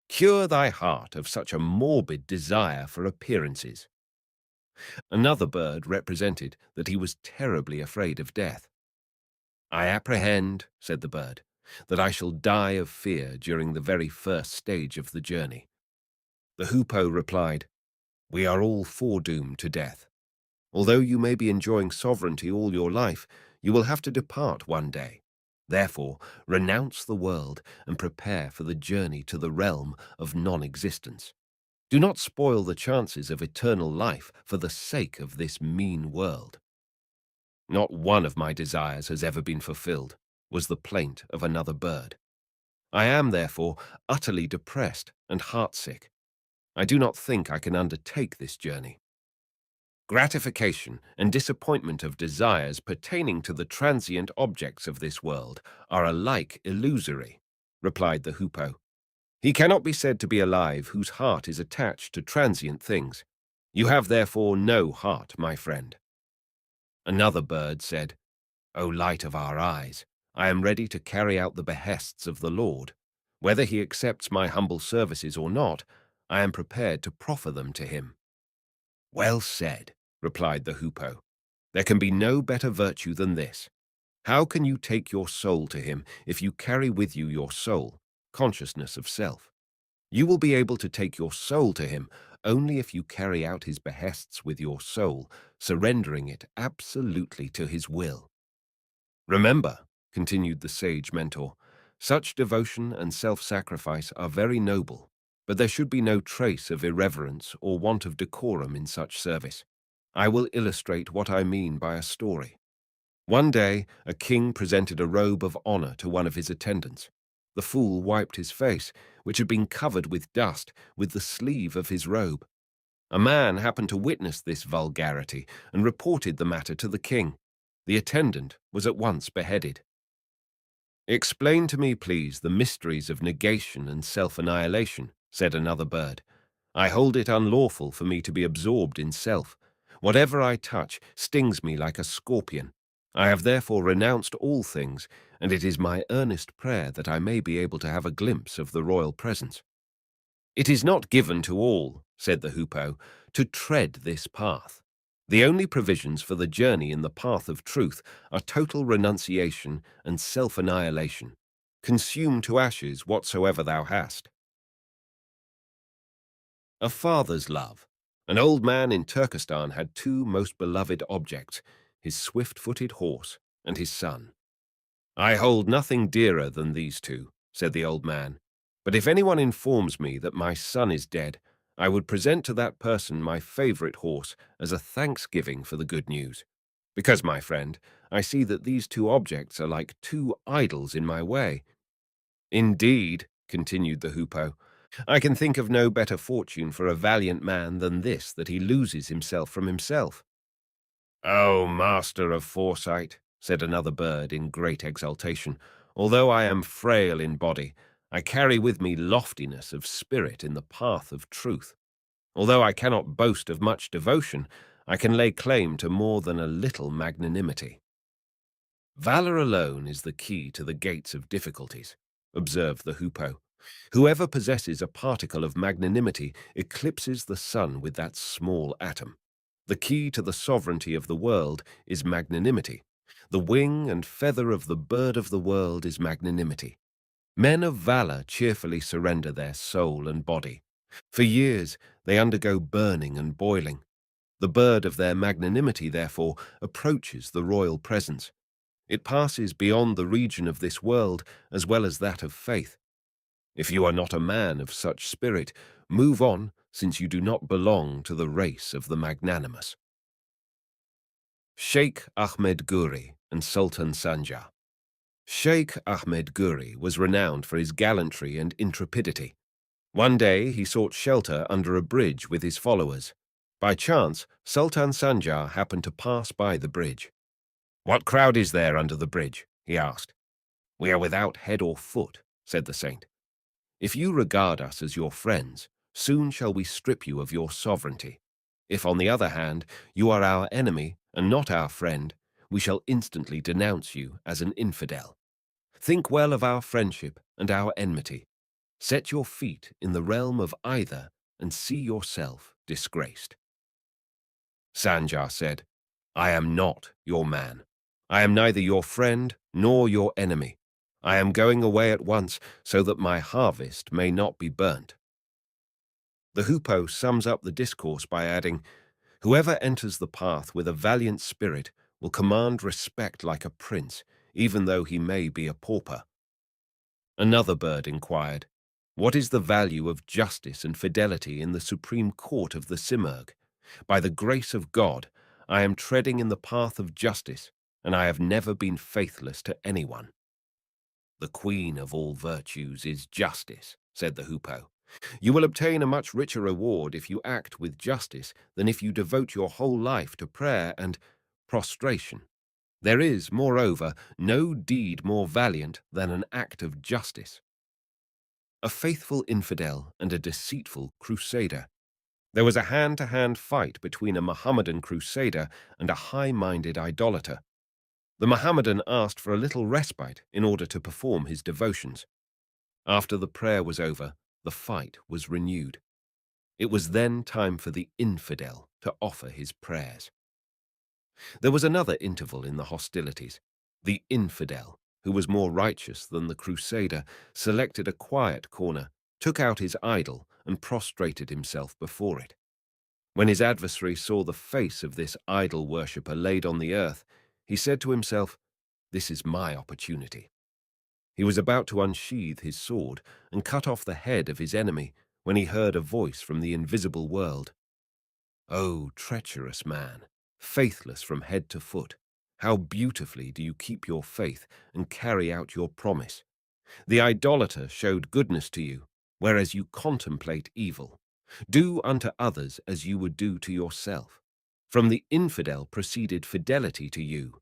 Cure thy heart of such a morbid desire for appearances." Another bird represented that he was terribly afraid of death. "I apprehend," said the bird, "that I shall die of fear during the very first stage of the journey." The hoopoe replied, "We are all foredoomed to death. Although you may be enjoying sovereignty all your life, you will have to depart one day. Therefore, renounce the world and prepare for the journey to the realm of non-existence. Do not spoil the chances of eternal life for the sake of this mean world." "Not one of my desires has ever been fulfilled," was the plaint of another bird. "I am, therefore, utterly depressed and heartsick. I do not think I can undertake this journey." "Gratification and disappointment of desires pertaining to the transient objects of this world are alike illusory," replied the hoopoe. "He cannot be said to be alive whose heart is attached to transient things. You have therefore no heart, my friend." Another bird said, "O light of our eyes, I am ready to carry out the behests of the Lord. Whether he accepts my humble services or not, I am prepared to proffer them to him." "Well said," replied the hoopoe. "There can be no better virtue than this. How can you take your soul to him if you carry with you your soul, consciousness of self? You will be able to take your soul to him only if you carry out his behests with your soul, surrendering it absolutely to his will. Remember," continued the sage mentor, "such devotion and self-sacrifice are very noble, but there should be no trace of irreverence or want of decorum in such service. I will illustrate what I mean by a story. One day, a king presented a robe of honor to one of his attendants. The fool wiped his face, which had been covered with dust, with the sleeve of his robe. A man happened to witness this vulgarity and reported the matter to the king. The attendant was at once beheaded. "Explain to me, please, the mysteries of negation and self-annihilation," said another bird. "I hold it unlawful for me to be absorbed in self. Whatever I touch stings me like a scorpion. I have therefore renounced all things, and it is my earnest prayer that I may be able to have a glimpse of the royal presence." "It is not given to all," said the hoopoe, "to tread this path. The only provisions for the journey in the path of truth are total renunciation and self-annihilation. Consume to ashes whatsoever thou hast." A father's love. An old man in Turkestan had two most beloved objects, his swift-footed horse and his son. "I hold nothing dearer than these two," said the old man. "But if anyone informs me that my son is dead, I would present to that person my favorite horse as a thanksgiving for the good news. Because, my friend, I see that these two objects are like two idols in my way." "Indeed," continued the hoopoe, "I can think of no better fortune for a valiant man than this, that he loses himself from himself." "O master of foresight," said another bird in great exultation, "although I am frail in body, I carry with me loftiness of spirit in the path of truth. Although I cannot boast of much devotion, I can lay claim to more than a little magnanimity. Valor alone is the key to the gates of difficulties, observed the hoopoe. Whoever possesses a particle of magnanimity eclipses the sun with that small atom. The key to the sovereignty of the world is magnanimity. The wing and feather of the bird of the world is magnanimity. Men of valor cheerfully surrender their soul and body. For years, they undergo burning and boiling. The bird of their magnanimity, therefore, approaches the royal presence. It passes beyond the region of this world as well as that of faith. If you are not a man of such spirit, move on, since you do not belong to the race of the magnanimous. Sheikh Ahmed Guri and Sultan Sanjar. Sheikh Ahmed Guri was renowned for his gallantry and intrepidity. One day he sought shelter under a bridge with his followers. By chance, Sultan Sanjar happened to pass by the bridge. "What crowd is there under the bridge?" he asked. "We are without head or foot," said the saint. "If you regard us as your friends, soon shall we strip you of your sovereignty. If, on the other hand, you are our enemy and not our friend, we shall instantly denounce you as an infidel. Think well of our friendship and our enmity. Set your feet in the realm of either and see yourself disgraced." Sanjar said, "I am not your man. I am neither your friend nor your enemy. I am going away at once so that my harvest may not be burnt." The hoopoe sums up the discourse by adding, "Whoever enters the path with a valiant spirit will command respect like a prince, even though he may be a pauper." Another bird inquired, "What is the value of justice and fidelity in the supreme court of the Simurgh? By the grace of God, I am treading in the path of justice, and I have never been faithless to anyone." "The queen of all virtues is justice," said the hoopoe. "You will obtain a much richer reward if you act with justice than if you devote your whole life to prayer and prostration. There is, moreover, no deed more valiant than an act of justice." A faithful infidel and a deceitful crusader. There was a hand-to-hand fight between a Mohammedan crusader and a high-minded idolater. The Mohammedan asked for a little respite in order to perform his devotions. After the prayer was over, the fight was renewed. It was then time for the infidel to offer his prayers. There was another interval in the hostilities. The infidel, who was more righteous than the crusader, selected a quiet corner, took out his idol, and prostrated himself before it. When his adversary saw the face of this idol worshipper laid on the earth, he said to himself, "This is my opportunity." He was about to unsheathe his sword and cut off the head of his enemy when he heard a voice from the invisible world. "O treacherous man, faithless from head to foot, how beautifully do you keep your faith and carry out your promise. The idolater showed goodness to you, whereas you contemplate evil. Do unto others as you would do to yourself. From the infidel proceeded fidelity to you.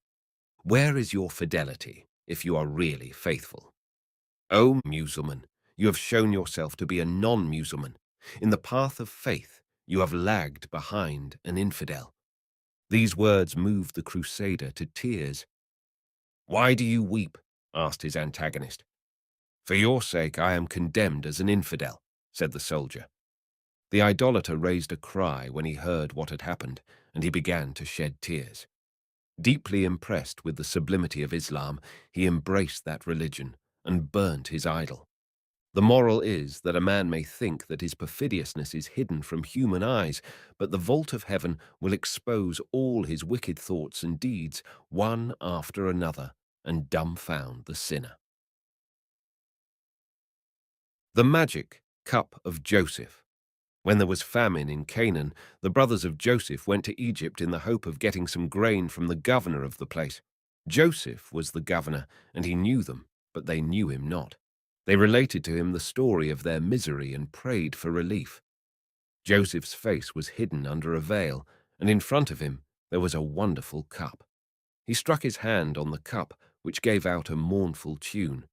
Where is your fidelity, if you are really faithful? O Musulman, you have shown yourself to be a non-Musulman. In the path of faith, you have lagged behind an infidel." These words moved the crusader to tears. "Why do you weep?" asked his antagonist. "For your sake I am condemned as an infidel," said the soldier. The idolater raised a cry when he heard what had happened, and he began to shed tears. Deeply impressed with the sublimity of Islam, he embraced that religion and burnt his idol. The moral is that a man may think that his perfidiousness is hidden from human eyes, but the vault of heaven will expose all his wicked thoughts and deeds, one after another, and dumbfound the sinner. The magic cup of Joseph. When there was famine in Canaan, the brothers of Joseph went to Egypt in the hope of getting some grain from the governor of the place. Joseph was the governor, and he knew them, but they knew him not. They related to him the story of their misery and prayed for relief. Joseph's face was hidden under a veil, and in front of him there was a wonderful cup. He struck his hand on the cup, which gave out a mournful tune.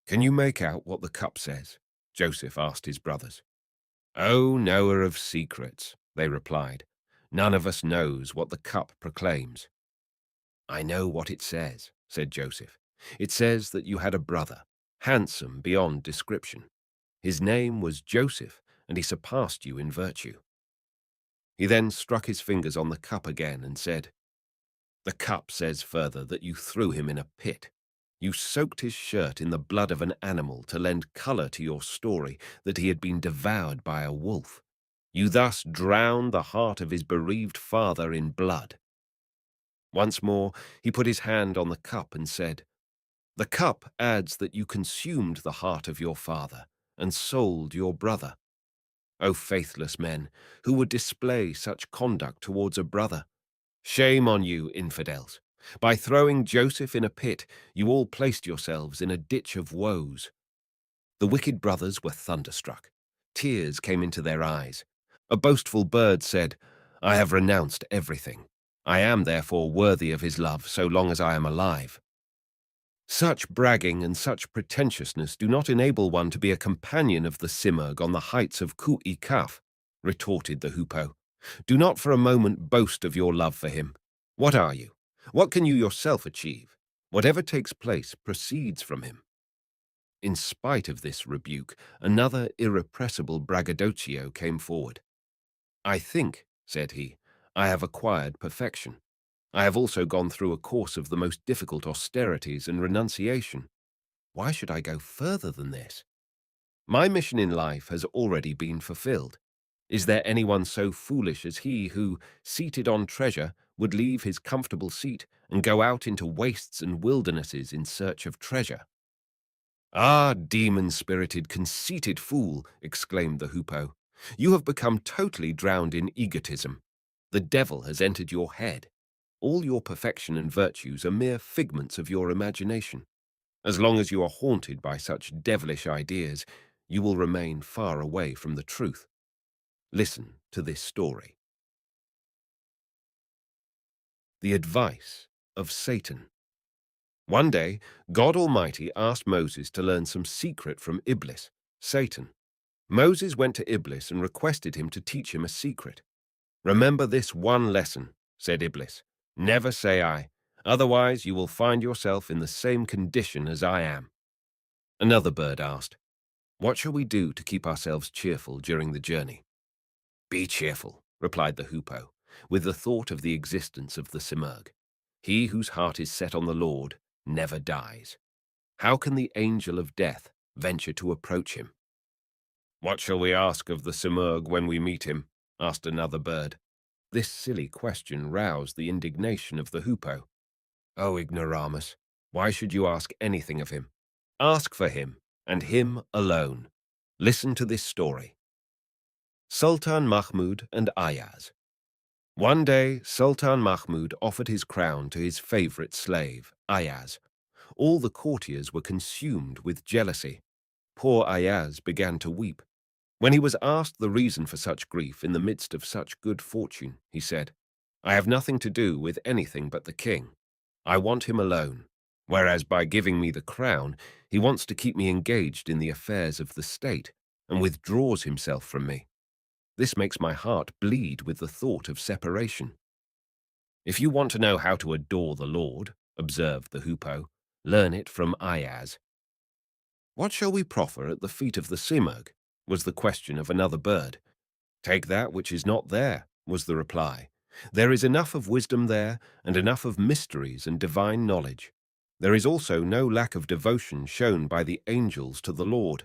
"Can you make out what the cup says?" Joseph asked his brothers. "O knower of secrets," they replied, None of us knows what the cup proclaims. I know what it says, said Joseph. It says that you had a brother, handsome beyond description. His name was Joseph, and he surpassed you in virtue. He then struck his fingers on the cup again and said, The cup says further that you threw him in a pit. You soaked his shirt in the blood of an animal to lend colour to your story that he had been devoured by a wolf. You thus drowned the heart of his bereaved father in blood. Once more he put his hand on the cup and said, The cup adds that you consumed the heart of your father and sold your brother. O faithless men, who would display such conduct towards a brother? Shame on you, infidels! By throwing Joseph in a pit, you all placed yourselves in a ditch of woes. The wicked brothers were thunderstruck. Tears came into their eyes. A boastful bird said, I have renounced everything. I am therefore worthy of his love so long as I am alive. Such bragging and such pretentiousness do not enable one to be a companion of the Simurg on the heights of Ku-i-Kaf, retorted the hoopoe. Do not for a moment boast of your love for him. What are you? What can you yourself achieve? Whatever takes place proceeds from him. In spite of this rebuke, another irrepressible braggadocio came forward. I think, said he, I have acquired perfection. I have also gone through a course of the most difficult austerities and renunciation. Why should I go further than this? My mission in life has already been fulfilled. Is there anyone so foolish as he who, seated on treasure, would leave his comfortable seat and go out into wastes and wildernesses in search of treasure? Ah, demon-spirited, conceited fool, exclaimed the hoopoe. You have become totally drowned in egotism. The devil has entered your head. All your perfection and virtues are mere figments of your imagination. As long as you are haunted by such devilish ideas, you will remain far away from the truth. Listen to this story. The advice of Satan. One day, God Almighty asked Moses to learn some secret from Iblis, Satan. Moses went to Iblis and requested him to teach him a secret. Remember this one lesson, said Iblis. Never say I, otherwise you will find yourself in the same condition as I am. Another bird asked, What shall we do to keep ourselves cheerful during the journey? Be cheerful, replied the hoopoe, with the thought of the existence of the Simurg. He whose heart is set on the Lord never dies. How can the angel of death venture to approach him? What shall we ask of the Simurg when we meet him? Asked another bird. This silly question roused the indignation of the hoopoe. O ignoramus, why should you ask anything of him? Ask for him, and him alone. Listen to this story. Sultan Mahmud and Ayaz. One day, Sultan Mahmud offered his crown to his favorite slave, Ayaz. All the courtiers were consumed with jealousy. Poor Ayaz began to weep. When he was asked the reason for such grief in the midst of such good fortune, he said, I have nothing to do with anything but the king. I want him alone, whereas by giving me the crown, he wants to keep me engaged in the affairs of the state and withdraws himself from me. This makes my heart bleed with the thought of separation. If you want to know how to adore the Lord, observed the hoopoe, learn it from Ayaz. What shall we proffer at the feet of the Simurg? Was the question of another bird. Take that which is not there, was the reply. There is enough of wisdom there, and enough of mysteries and divine knowledge. There is also no lack of devotion shown by the angels to the Lord.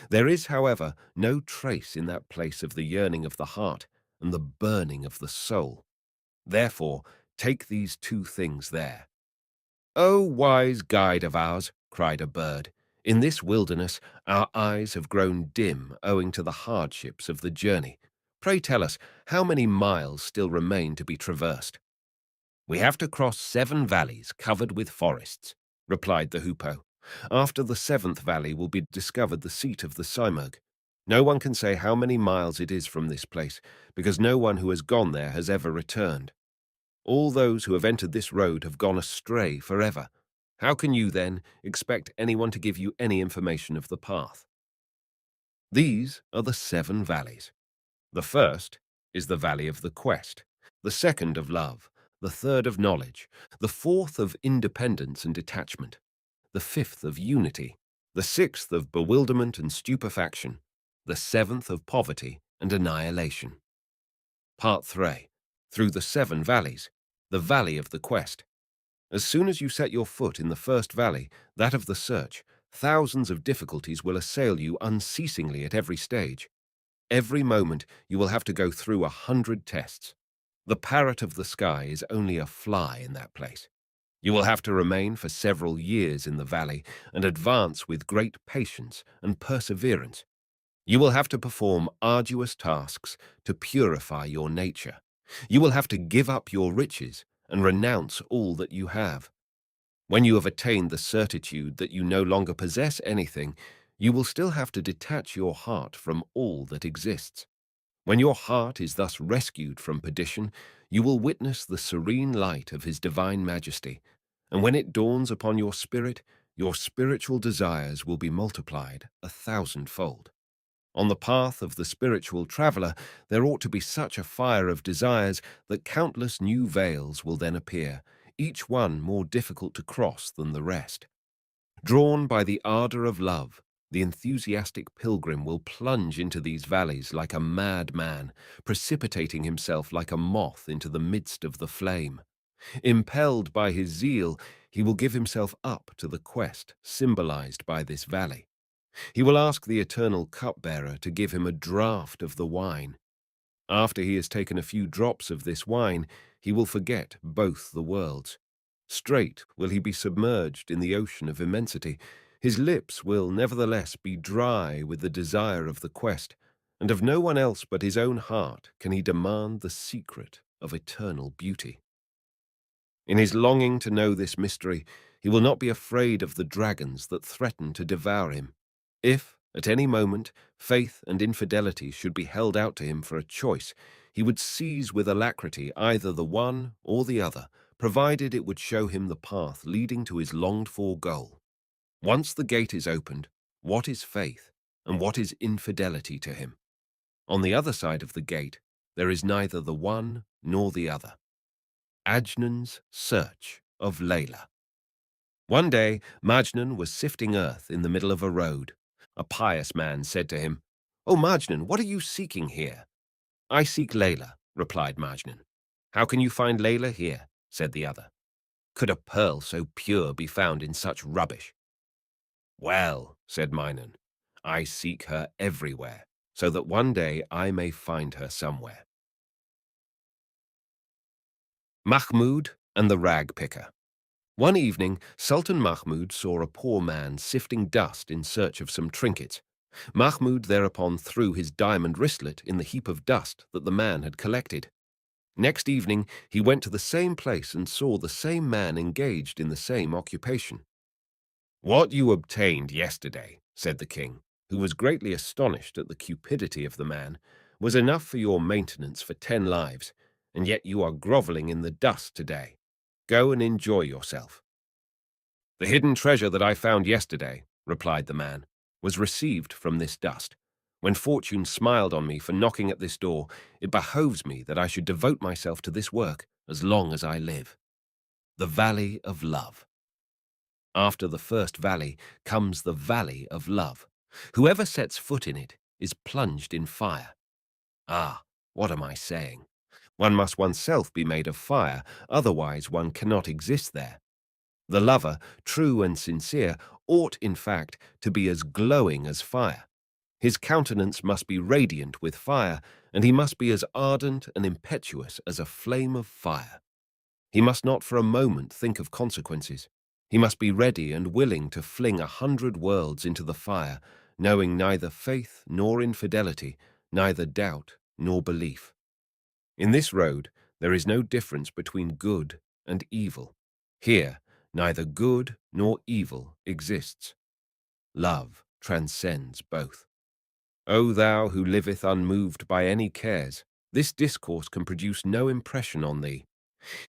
There is, however, no trace in that place of the yearning of the heart and the burning of the soul. Therefore, take these two things there. O wise guide of ours, cried a bird, in this wilderness our eyes have grown dim owing to the hardships of the journey. Pray tell us, how many miles still remain to be traversed? We have to cross 7 valleys covered with forests, replied the hoopoe. After the 7th valley will be discovered the seat of the Simurg. No one can say how many miles it is from this place, because no one who has gone there has ever returned. All those who have entered this road have gone astray forever. How can you, then, expect anyone to give you any information of the path? These are the 7 valleys. The first is the Valley of the Quest. the second of love, the third of knowledge, the fourth of independence and detachment, the fifth of unity, the sixth of bewilderment and stupefaction, the seventh of poverty and annihilation. Part 3. Through the 7 valleys, the valley of the quest. As soon as you set your foot in the first valley, that of the search, thousands of difficulties will assail you unceasingly at every stage. Every moment you will have to go through 100 tests. The parrot of the sky is only a fly in that place. You will have to remain for several years in the valley and advance with great patience and perseverance. You will have to perform arduous tasks to purify your nature. You will have to give up your riches and renounce all that you have. When you have attained the certitude that you no longer possess anything, you will still have to detach your heart from all that exists. When your heart is thus rescued from perdition, you will witness the serene light of His divine majesty, and when it dawns upon your spiritual desires will be multiplied 1,000-fold. On the path of the spiritual traveler, there ought to be such a fire of desires that countless new veils will then appear, each one more difficult to cross than the rest. Drawn by the ardor of love, the enthusiastic pilgrim will plunge into these valleys like a madman, precipitating himself like a moth into the midst of the flame. Impelled by his zeal, he will give himself up to the quest symbolized by this valley. He will ask the eternal cupbearer to give him a draught of the wine. After he has taken a few drops of this wine, he will forget both the worlds. Straight will he be submerged in the ocean of immensity. His lips will nevertheless be dry with the desire of the quest, and of no one else but his own heart can he demand the secret of eternal beauty. In his longing to know this mystery, he will not be afraid of the dragons that threaten to devour him. If, at any moment, faith and infidelity should be held out to him for a choice, he would seize with alacrity either the one or the other, provided it would show him the path leading to his longed-for goal. Once the gate is opened, what is faith and what is infidelity to him? On the other side of the gate, there is neither the one nor the other. Ajnan's Search of Layla. One day, Majnun was sifting earth in the middle of a road. A pious man said to him, "O Majnun, what are you seeking here?" "I seek Layla," replied Majnun. "How can you find Layla here?" said the other. "Could a pearl so pure be found in such rubbish?" "Well," said Majnun, "I seek her everywhere, so that one day I may find her somewhere." Mahmud and the Rag Picker. One evening, Sultan Mahmud saw a poor man sifting dust in search of some trinkets. Mahmud thereupon threw his diamond wristlet in the heap of dust that the man had collected. Next evening, he went to the same place and saw the same man engaged in the same occupation. "What you obtained yesterday," said the king, who was greatly astonished at the cupidity of the man, "was enough for your maintenance for 10 lives, and yet you are groveling in the dust today. Go and enjoy yourself." "The hidden treasure that I found yesterday," replied the man, "was received from this dust. When fortune smiled on me for knocking at this door, it behoves me that I should devote myself to this work as long as I live." The Valley of Love. After the first valley comes the Valley of Love. Whoever sets foot in it is plunged in fire. Ah, what am I saying? One must oneself be made of fire, otherwise one cannot exist there. The lover, true and sincere, ought, in fact, to be as glowing as fire. His countenance must be radiant with fire, and he must be as ardent and impetuous as a flame of fire. He must not for a moment think of consequences. He must be ready and willing to fling 100 worlds into the fire, knowing neither faith nor infidelity, neither doubt nor belief. In this road, there is no difference between good and evil. Here, neither good nor evil exists. Love transcends both. O thou who liveth unmoved by any cares, this discourse can produce no impression on thee.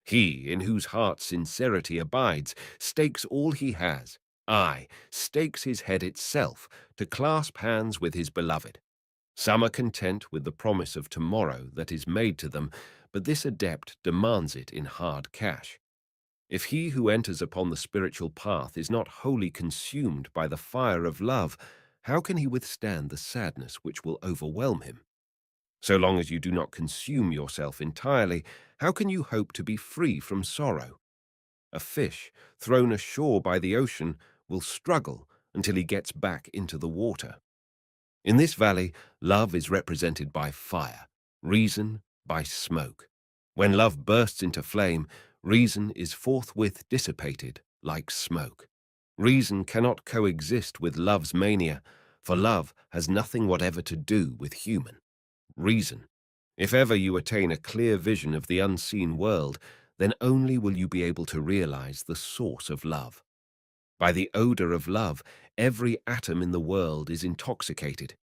He, in whose heart sincerity abides, stakes all he has, aye, stakes his head itself, to clasp hands with his beloved. Some are content with the promise of tomorrow that is made to them, but this adept demands it in hard cash. If he who enters upon the spiritual path is not wholly consumed by the fire of love, how can he withstand the sadness which will overwhelm him? So long as you do not consume yourself entirely, how can you hope to be free from sorrow? A fish thrown ashore by the ocean will struggle until he gets back into the water. In this valley, love is represented by fire, reason by smoke. When love bursts into flame, reason is forthwith dissipated like smoke. Reason cannot coexist with love's mania, for love has nothing whatever to do with human reason. If ever you attain a clear vision of the unseen world, then only will you be able to realize the source of love. By the odor of love, every atom in the world is intoxicated.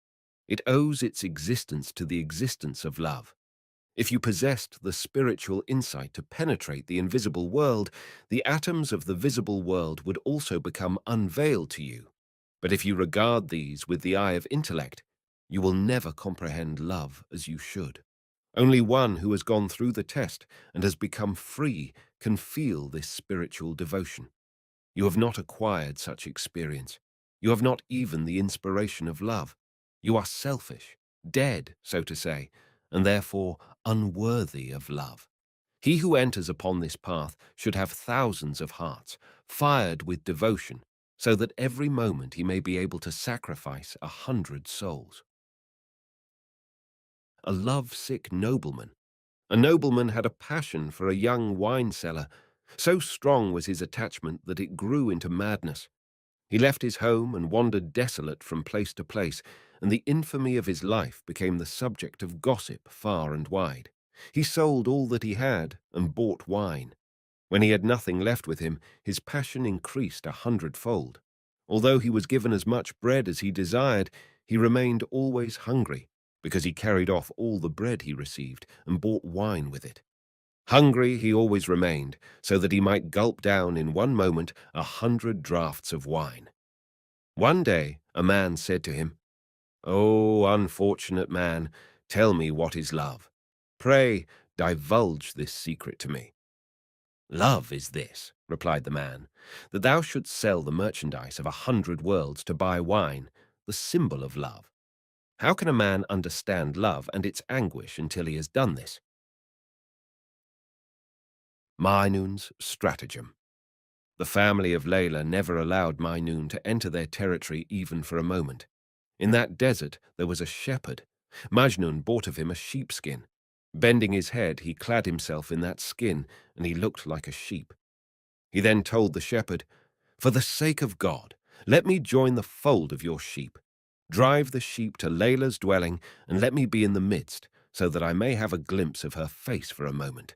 It owes its existence to the existence of love. If you possessed the spiritual insight to penetrate the invisible world, the atoms of the visible world would also become unveiled to you. But if you regard these with the eye of intellect, you will never comprehend love as you should. Only one who has gone through the test and has become free can feel this spiritual devotion. You have not acquired such experience. You have not even the inspiration of love. You are selfish, dead, so to say, and therefore unworthy of love. He who enters upon this path should have thousands of hearts, fired with devotion, so that every moment he may be able to sacrifice 100 souls. A love-sick nobleman. A nobleman had a passion for a young wine seller. So strong was his attachment that it grew into madness. He left his home and wandered desolate from place to place, and the infamy of his life became the subject of gossip far and wide. He sold all that he had and bought wine. When he had nothing left with him, his passion increased 100-fold. Although he was given as much bread as he desired, he remained always hungry, because he carried off all the bread he received and bought wine with it. Hungry he always remained, so that he might gulp down in one moment 100 draughts of wine. One day a man said to him, "O unfortunate man, tell me what is love. Pray, divulge this secret to me." "Love is this," replied the man, "that thou shouldst sell the merchandise of 100 worlds to buy wine, the symbol of love. How can a man understand love and its anguish until he has done this?" Mainun's stratagem. The family of Layla never allowed Mainun to enter their territory even for a moment. In that desert there was a shepherd. Majnun bought of him a sheepskin. Bending his head, he clad himself in that skin, and he looked like a sheep. He then told the shepherd, "For the sake of God, let me join the fold of your sheep. Drive the sheep to Layla's dwelling, and let me be in the midst, so that I may have a glimpse of her face for a moment."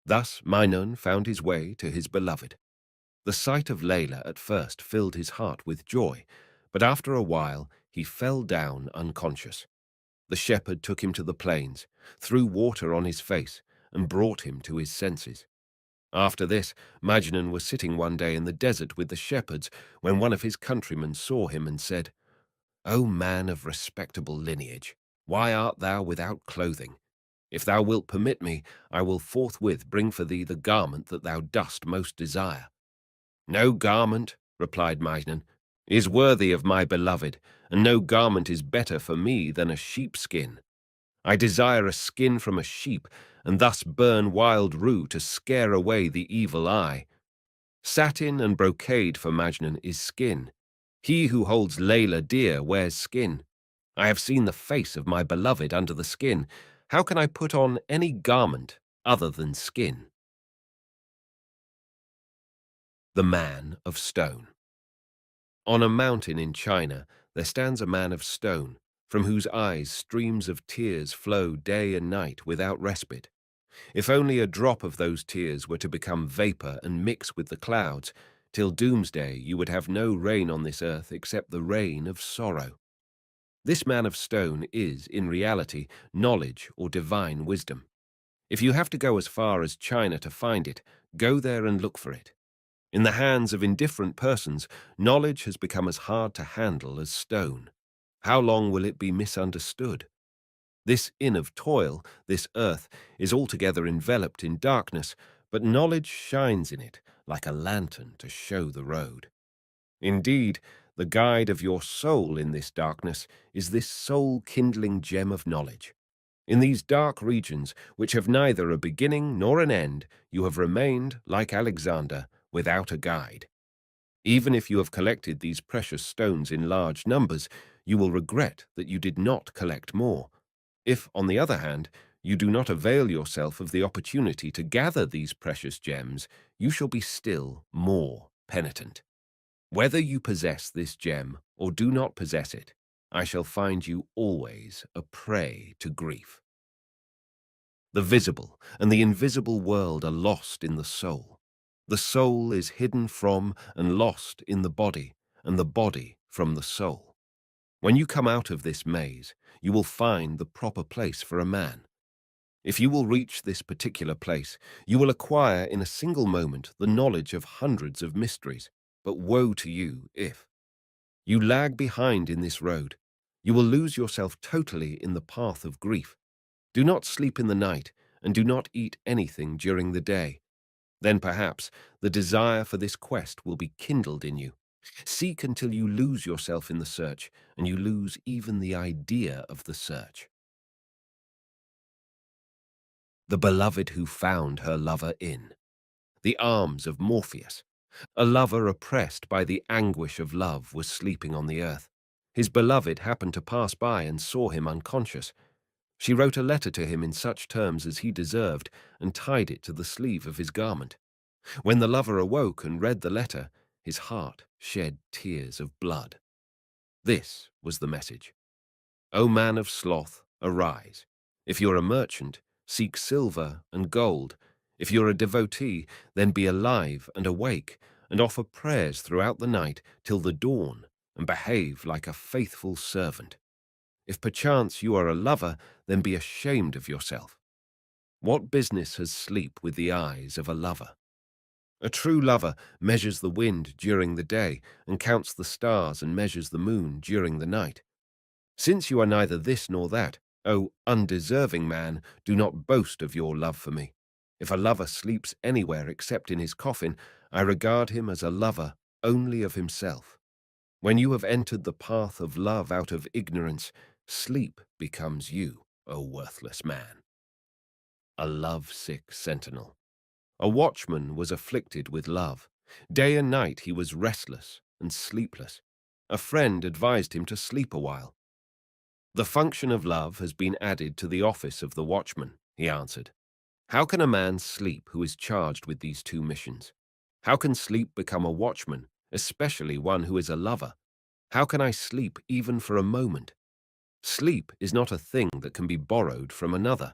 Thus Mainun found his way to his beloved. The sight of Layla at first filled his heart with joy, but after a while he fell down unconscious. The shepherd took him to the plains, threw water on his face, and brought him to his senses. After this, Majnun was sitting one day in the desert with the shepherds when one of his countrymen saw him and said, "O man of respectable lineage, why art thou without clothing? If thou wilt permit me, I will forthwith bring for thee the garment that thou dost most desire." "No garment," replied Majnun, "is worthy of my beloved, and no garment is better for me than a sheepskin. I desire a skin from a sheep, and thus burn wild rue to scare away the evil eye. Satin and brocade for Majnun is skin. He who holds Layla dear wears skin. I have seen the face of my beloved under the skin. How can I put on any garment other than skin?" The Man of Stone. On a mountain in China there stands a man of stone, from whose eyes streams of tears flow day and night without respite. If only a drop of those tears were to become vapor and mix with the clouds, till doomsday you would have no rain on this earth except the rain of sorrow. This man of stone is, in reality, knowledge or divine wisdom. If you have to go as far as China to find it, go there and look for it. In the hands of indifferent persons, knowledge has become as hard to handle as stone. How long will it be misunderstood? This inn of toil, this earth, is altogether enveloped in darkness, but knowledge shines in it like a lantern to show the road. Indeed, the guide of your soul in this darkness is this soul-kindling gem of knowledge. In these dark regions, which have neither a beginning nor an end, you have remained, like Alexander, without a guide. Even if you have collected these precious stones in large numbers, you will regret that you did not collect more. If, on the other hand, you do not avail yourself of the opportunity to gather these precious gems, you shall be still more penitent. Whether you possess this gem or do not possess it, I shall find you always a prey to grief. The visible and the invisible world are lost in the soul. The soul is hidden from and lost in the body, and the body from the soul. When you come out of this maze, you will find the proper place for a man. If you will reach this particular place, you will acquire in a single moment the knowledge of hundreds of mysteries. But woe to you if you lag behind in this road. You will lose yourself totally in the path of grief. Do not sleep in the night, and do not eat anything during the day. Then perhaps the desire for this quest will be kindled in you. Seek until you lose yourself in the search, and you lose even the idea of the search. The beloved who found her lover in the arms of Morpheus. A lover oppressed by the anguish of love was sleeping on the earth. His beloved happened to pass by and saw him unconscious. She wrote a letter to him in such terms as he deserved and tied it to the sleeve of his garment. When the lover awoke and read the letter, his heart shed tears of blood. This was the message. O man of sloth, arise. If you're a merchant, seek silver and gold. If you're a devotee, then be alive and awake, and offer prayers throughout the night till the dawn, and behave like a faithful servant. If perchance you are a lover, then be ashamed of yourself. What business has sleep with the eyes of a lover? A true lover measures the wind during the day, and counts the stars and measures the moon during the night. Since you are neither this nor that, O undeserving man, do not boast of your love for me. If a lover sleeps anywhere except in his coffin, I regard him as a lover only of himself. When you have entered the path of love out of ignorance, sleep becomes you, O worthless man. A love-sick sentinel. A watchman was afflicted with love. Day and night he was restless and sleepless. A friend advised him to sleep a while. The function of love has been added to the office of the watchman, he answered. How can a man sleep who is charged with these two missions? How can sleep become a watchman, especially one who is a lover? How can I sleep even for a moment? Sleep is not a thing that can be borrowed from another.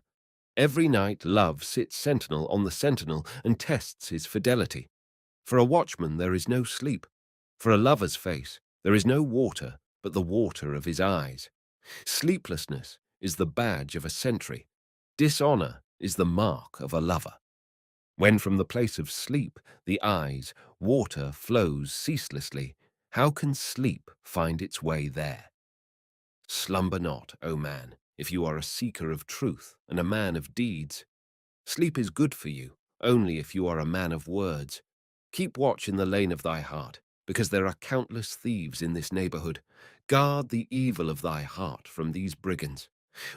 Every night love sits sentinel on the sentinel and tests his fidelity. For a watchman there is no sleep. For a lover's face there is no water but the water of his eyes. Sleeplessness is the badge of a sentry. Dishonor is the mark of a lover. When from the place of sleep, the eyes, water flows ceaselessly, how can sleep find its way there? Slumber not, O man, if you are a seeker of truth and a man of deeds. Sleep is good for you, only if you are a man of words. Keep watch in the lane of thy heart, because there are countless thieves in this neighborhood. Guard the evil of thy heart from these brigands.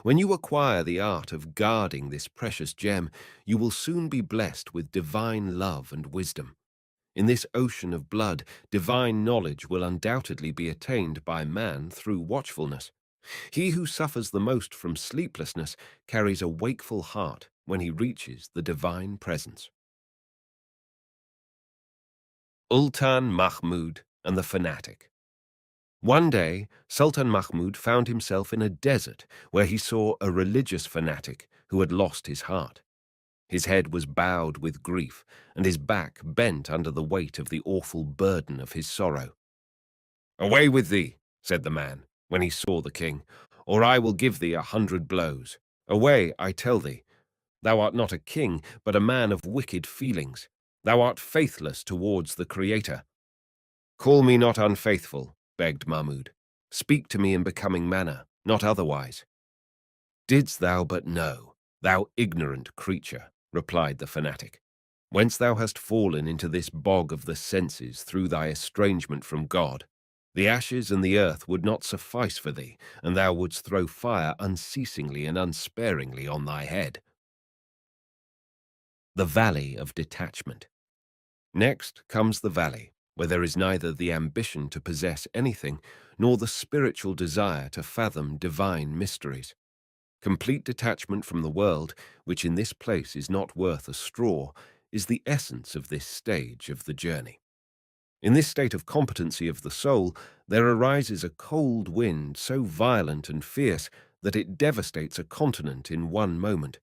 When you acquire the art of guarding this precious gem, you will soon be blessed with divine love and wisdom. In this ocean of blood, divine knowledge will undoubtedly be attained by man through watchfulness. He who suffers the most from sleeplessness carries a wakeful heart when he reaches the divine presence. Sultan Mahmud and the Fanatic. One day, Sultan Mahmud found himself in a desert where he saw a religious fanatic who had lost his heart. His head was bowed with grief, and his back bent under the weight of the awful burden of his sorrow. "Away with thee," said the man, when he saw the king, "or I will give thee 100 blows. Away, I tell thee. Thou art not a king, but a man of wicked feelings. Thou art faithless towards the Creator." "Call me not unfaithful," begged Mahmud. "Speak to me in becoming manner, not otherwise." Didst thou but know, thou ignorant creature, replied the fanatic, whence thou hast fallen into this bog of the senses through thy estrangement from God, the ashes and the earth would not suffice for thee, and thou wouldst throw fire unceasingly and unsparingly on thy head. The Valley of Detachment. Next comes the valley, where there is neither the ambition to possess anything, nor the spiritual desire to fathom divine mysteries. Complete detachment from the world, which in this place is not worth a straw, is the essence of this stage of the journey. In this state of competency of the soul, there arises a cold wind so violent and fierce that it devastates a continent in one moment.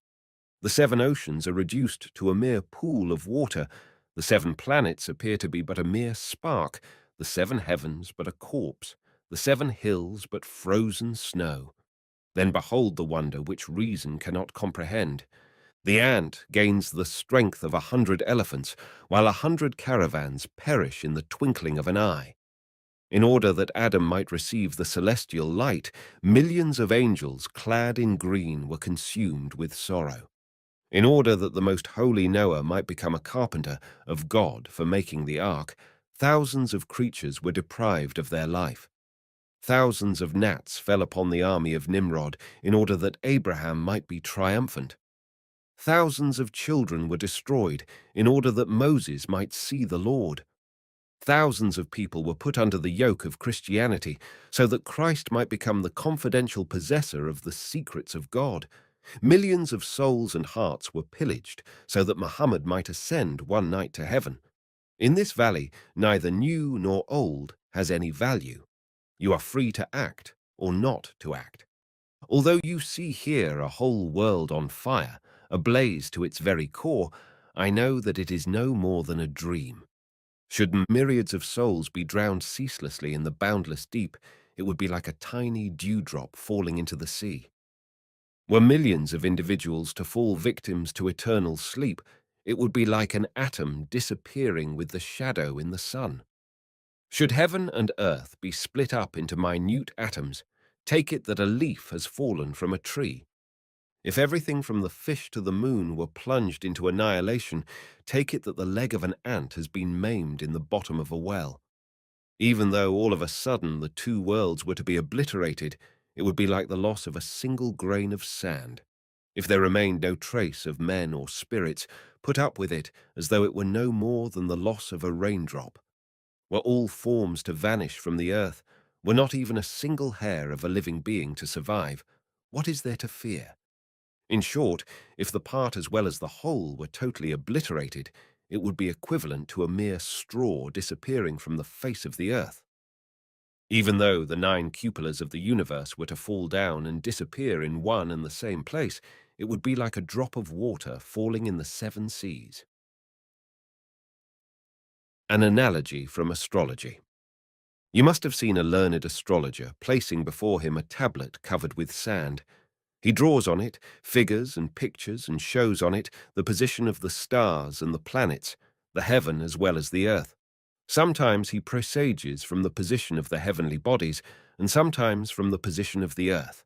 The seven oceans are reduced to a mere pool of water, the seven planets appear to be but a mere spark, the seven heavens but a corpse, the seven hills but frozen snow. Then behold the wonder which reason cannot comprehend. The ant gains the strength of 100 elephants, while 100 caravans perish in the twinkling of an eye. In order that Adam might receive the celestial light, millions of angels clad in green were consumed with sorrow. In order that the most holy Noah might become a carpenter of God for making the ark, thousands of creatures were deprived of their life. Thousands of gnats fell upon the army of Nimrod in order that Abraham might be triumphant. Thousands of children were destroyed in order that Moses might see the Lord. Thousands of people were put under the yoke of Christianity so that Christ might become the confidential possessor of the secrets of God. Millions of souls and hearts were pillaged so that Muhammad might ascend one night to heaven. In this valley, neither new nor old has any value. You are free to act or not to act. Although you see here a whole world on fire, ablaze to its very core, I know that it is no more than a dream. Should myriads of souls be drowned ceaselessly in the boundless deep, it would be like a tiny dewdrop falling into the sea. Were millions of individuals to fall victims to eternal sleep, it would be like an atom disappearing with the shadow in the sun. Should heaven and earth be split up into minute atoms, take it that a leaf has fallen from a tree. If everything from the fish to the moon were plunged into annihilation, take it that the leg of an ant has been maimed in the bottom of a well. Even though all of a sudden the two worlds were to be obliterated, it would be like the loss of a single grain of sand. If there remained no trace of men or spirits, put up with it as though it were no more than the loss of a raindrop. Were all forms to vanish from the earth, were not even a single hair of a living being to survive, what is there to fear? In short, if the part as well as the whole were totally obliterated, it would be equivalent to a mere straw disappearing from the face of the earth. Even though the 9 cupolas of the universe were to fall down and disappear in one and the same place, it would be like a drop of water falling in the 7 seas. An analogy from astrology. You must have seen a learned astrologer placing before him a tablet covered with sand. He draws on it figures and pictures and shows on it the position of the stars and the planets, the heaven as well as the earth. Sometimes he presages from the position of the heavenly bodies, and sometimes from the position of the earth.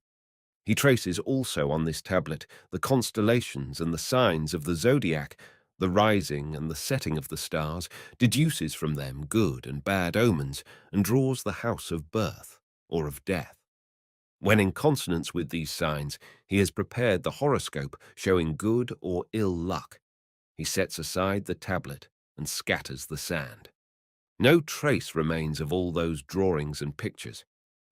He traces also on this tablet the constellations and the signs of the zodiac, the rising and the setting of the stars, deduces from them good and bad omens, and draws the house of birth or of death. When in consonance with these signs, he has prepared the horoscope showing good or ill luck. He sets aside the tablet and scatters the sand. No trace remains of all those drawings and pictures.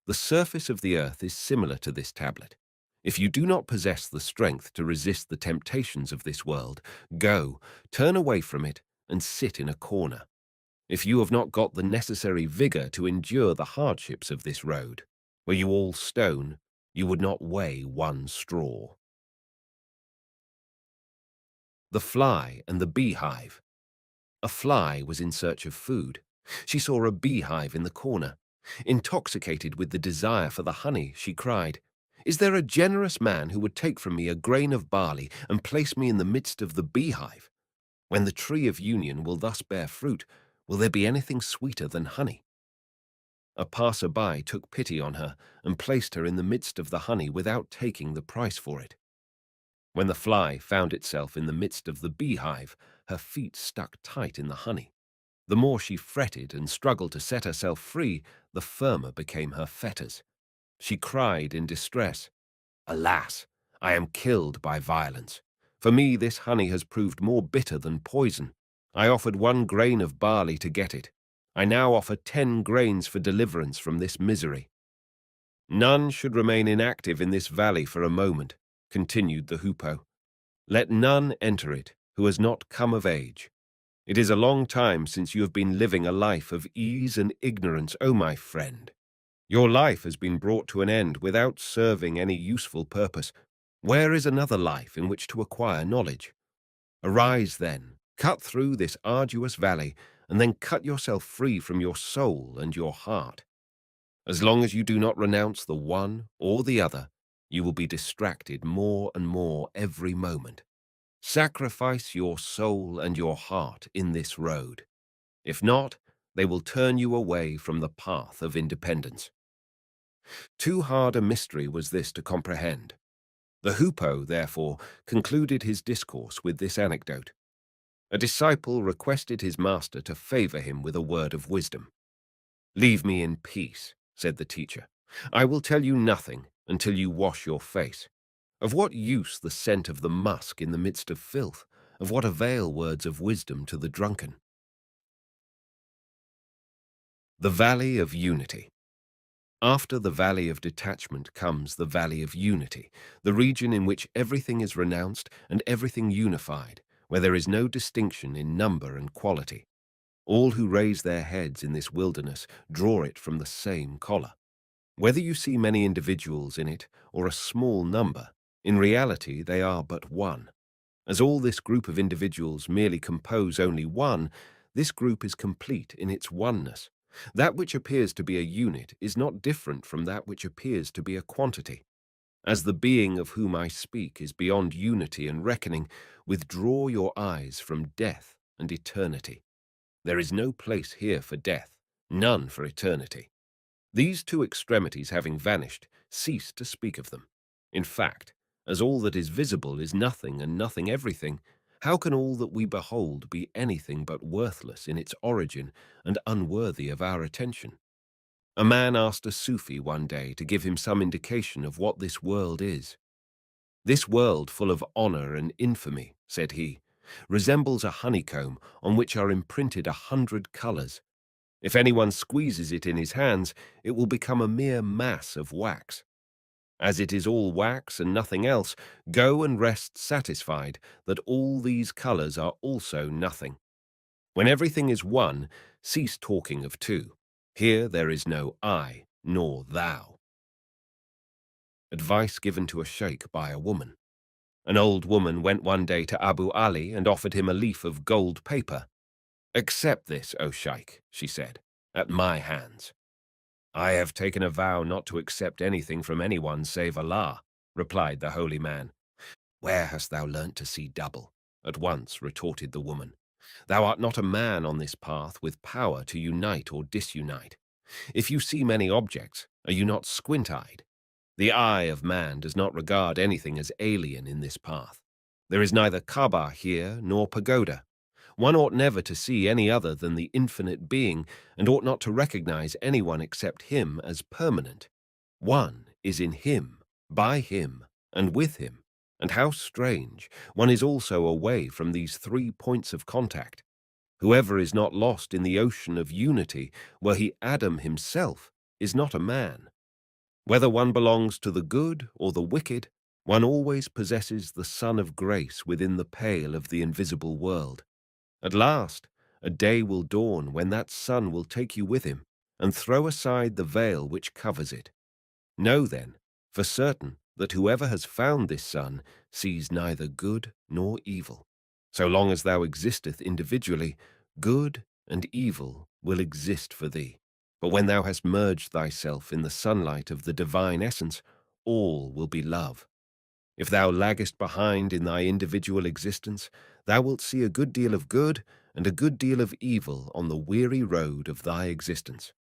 The surface of the earth is similar to this tablet. If you do not possess the strength to resist the temptations of this world, go, turn away from it, and sit in a corner. If you have not got the necessary vigor to endure the hardships of this road, were you all stone, you would not weigh one straw. The fly and the beehive. A fly was in search of food. She saw a beehive in the corner. Intoxicated with the desire for the honey, she cried, "Is there a generous man who would take from me a grain of barley and place me in the midst of the beehive? When the tree of union will thus bear fruit, will there be anything sweeter than honey?" A passer-by took pity on her and placed her in the midst of the honey without taking the price for it. When the fly found itself in the midst of the beehive, her feet stuck tight in the honey. The more she fretted and struggled to set herself free, the firmer became her fetters. She cried in distress, "Alas, I am killed by violence. For me this honey has proved more bitter than poison. I offered 1 grain of barley to get it. I now offer 10 grains for deliverance from this misery." "None should remain inactive in this valley for a moment," continued the hoopoe. "Let none enter it who has not come of age. It is a long time since you have been living a life of ease and ignorance, O my friend. Your life has been brought to an end without serving any useful purpose. Where is another life in which to acquire knowledge? Arise then, cut through this arduous valley, and then cut yourself free from your soul and your heart. As long as you do not renounce the one or the other, you will be distracted more and more every moment. Sacrifice your soul and your heart in this road. If not, they will turn you away from the path of independence." Too hard a mystery was this to comprehend. The hoopoe, therefore, concluded his discourse with this anecdote. A disciple requested his master to favor him with a word of wisdom. "Leave me in peace," said the teacher. "I will tell you nothing until you wash your face. Of what use the scent of the musk in the midst of filth? Of what avail words of wisdom to the drunken?" The Valley of Unity. After the Valley of Detachment comes the Valley of Unity, the region in which everything is renounced and everything unified, where there is no distinction in number and quality. All who raise their heads in this wilderness draw it from the same collar. Whether you see many individuals in it or a small number, in reality they are but one. As all this group of individuals merely compose only one, this group is complete in its oneness. That which appears to be a unit is not different from that which appears to be a quantity. As the being of whom I speak is beyond unity and reckoning, withdraw your eyes from death and eternity. There is no place here for death, none for eternity. These two extremities having vanished, cease to speak of them. In fact, as all that is visible is nothing and nothing everything, how can all that we behold be anything but worthless in its origin and unworthy of our attention? A man asked a Sufi one day to give him some indication of what this world is. "This world full of honor and infamy," said he, "resembles a honeycomb on which are imprinted 100 colors. If anyone squeezes it in his hands, it will become a mere mass of wax. As it is all wax and nothing else, go and rest satisfied that all these colors are also nothing. When everything is one, cease talking of two. Here there is no I nor thou." Advice given to a sheikh by a woman. An old woman went one day to Abu Ali and offered him a leaf of gold paper. "Accept this, O sheikh," she said, "at my hands." "I have taken a vow not to accept anything from anyone save Allah," replied the holy man. "Where hast thou learnt to see double?" at once retorted the woman. "Thou art not a man on this path with power to unite or disunite. If you see many objects, are you not squint-eyed? The eye of man does not regard anything as alien in this path. There is neither Kaaba here nor pagoda. One ought never to see any other than the infinite being, and ought not to recognize anyone except him as permanent. One is in him, by him, and with him. And how strange, one is also away from these 3 points of contact. Whoever is not lost in the ocean of unity, were he Adam himself, is not a man. Whether one belongs to the good or the wicked, one always possesses the sun of grace within the pale of the invisible world. At last, a day will dawn when that sun will take you with him and throw aside the veil which covers it. Know then, for certain, that whoever has found this sun sees neither good nor evil. So long as thou existeth individually, good and evil will exist for thee. But when thou hast merged thyself in the sunlight of the divine essence, all will be love. If thou laggest behind in thy individual existence, thou wilt see a good deal of good and a good deal of evil on the weary road of thy existence.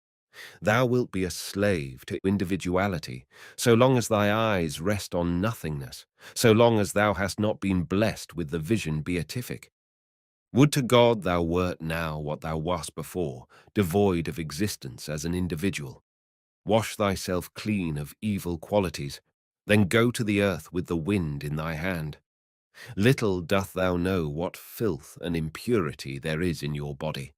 Thou wilt be a slave to individuality, so long as thy eyes rest on nothingness, so long as thou hast not been blessed with the vision beatific. Would to God thou wert now what thou wast before, devoid of existence as an individual. Wash thyself clean of evil qualities, then go to the earth with the wind in thy hand. Little doth thou know what filth and impurity there is in your body.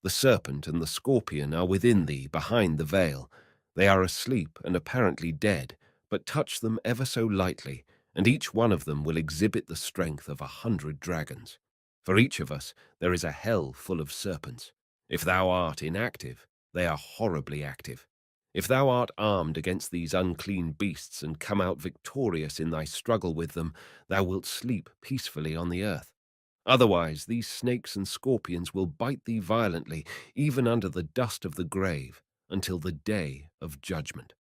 The serpent and the scorpion are within thee behind the veil. They are asleep and apparently dead, but touch them ever so lightly, and each one of them will exhibit the strength of 100 dragons. For each of us there is a hell full of serpents. If thou art inactive, they are horribly active. If thou art armed against these unclean beasts and come out victorious in thy struggle with them, thou wilt sleep peacefully on the earth. Otherwise, these snakes and scorpions will bite thee violently, even under the dust of the grave, until the day of judgment.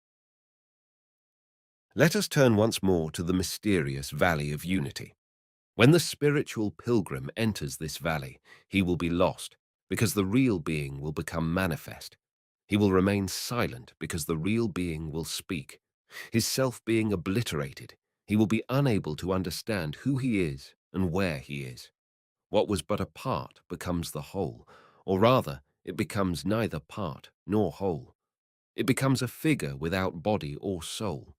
Let us turn once more to the mysterious Valley of Unity. When the spiritual pilgrim enters this valley, he will be lost, because the real being will become manifest. He will remain silent, because the real being will speak. His self being obliterated, he will be unable to understand who he is and where he is. What was but a part becomes the whole, or rather, it becomes neither part nor whole. It becomes a figure without body or soul.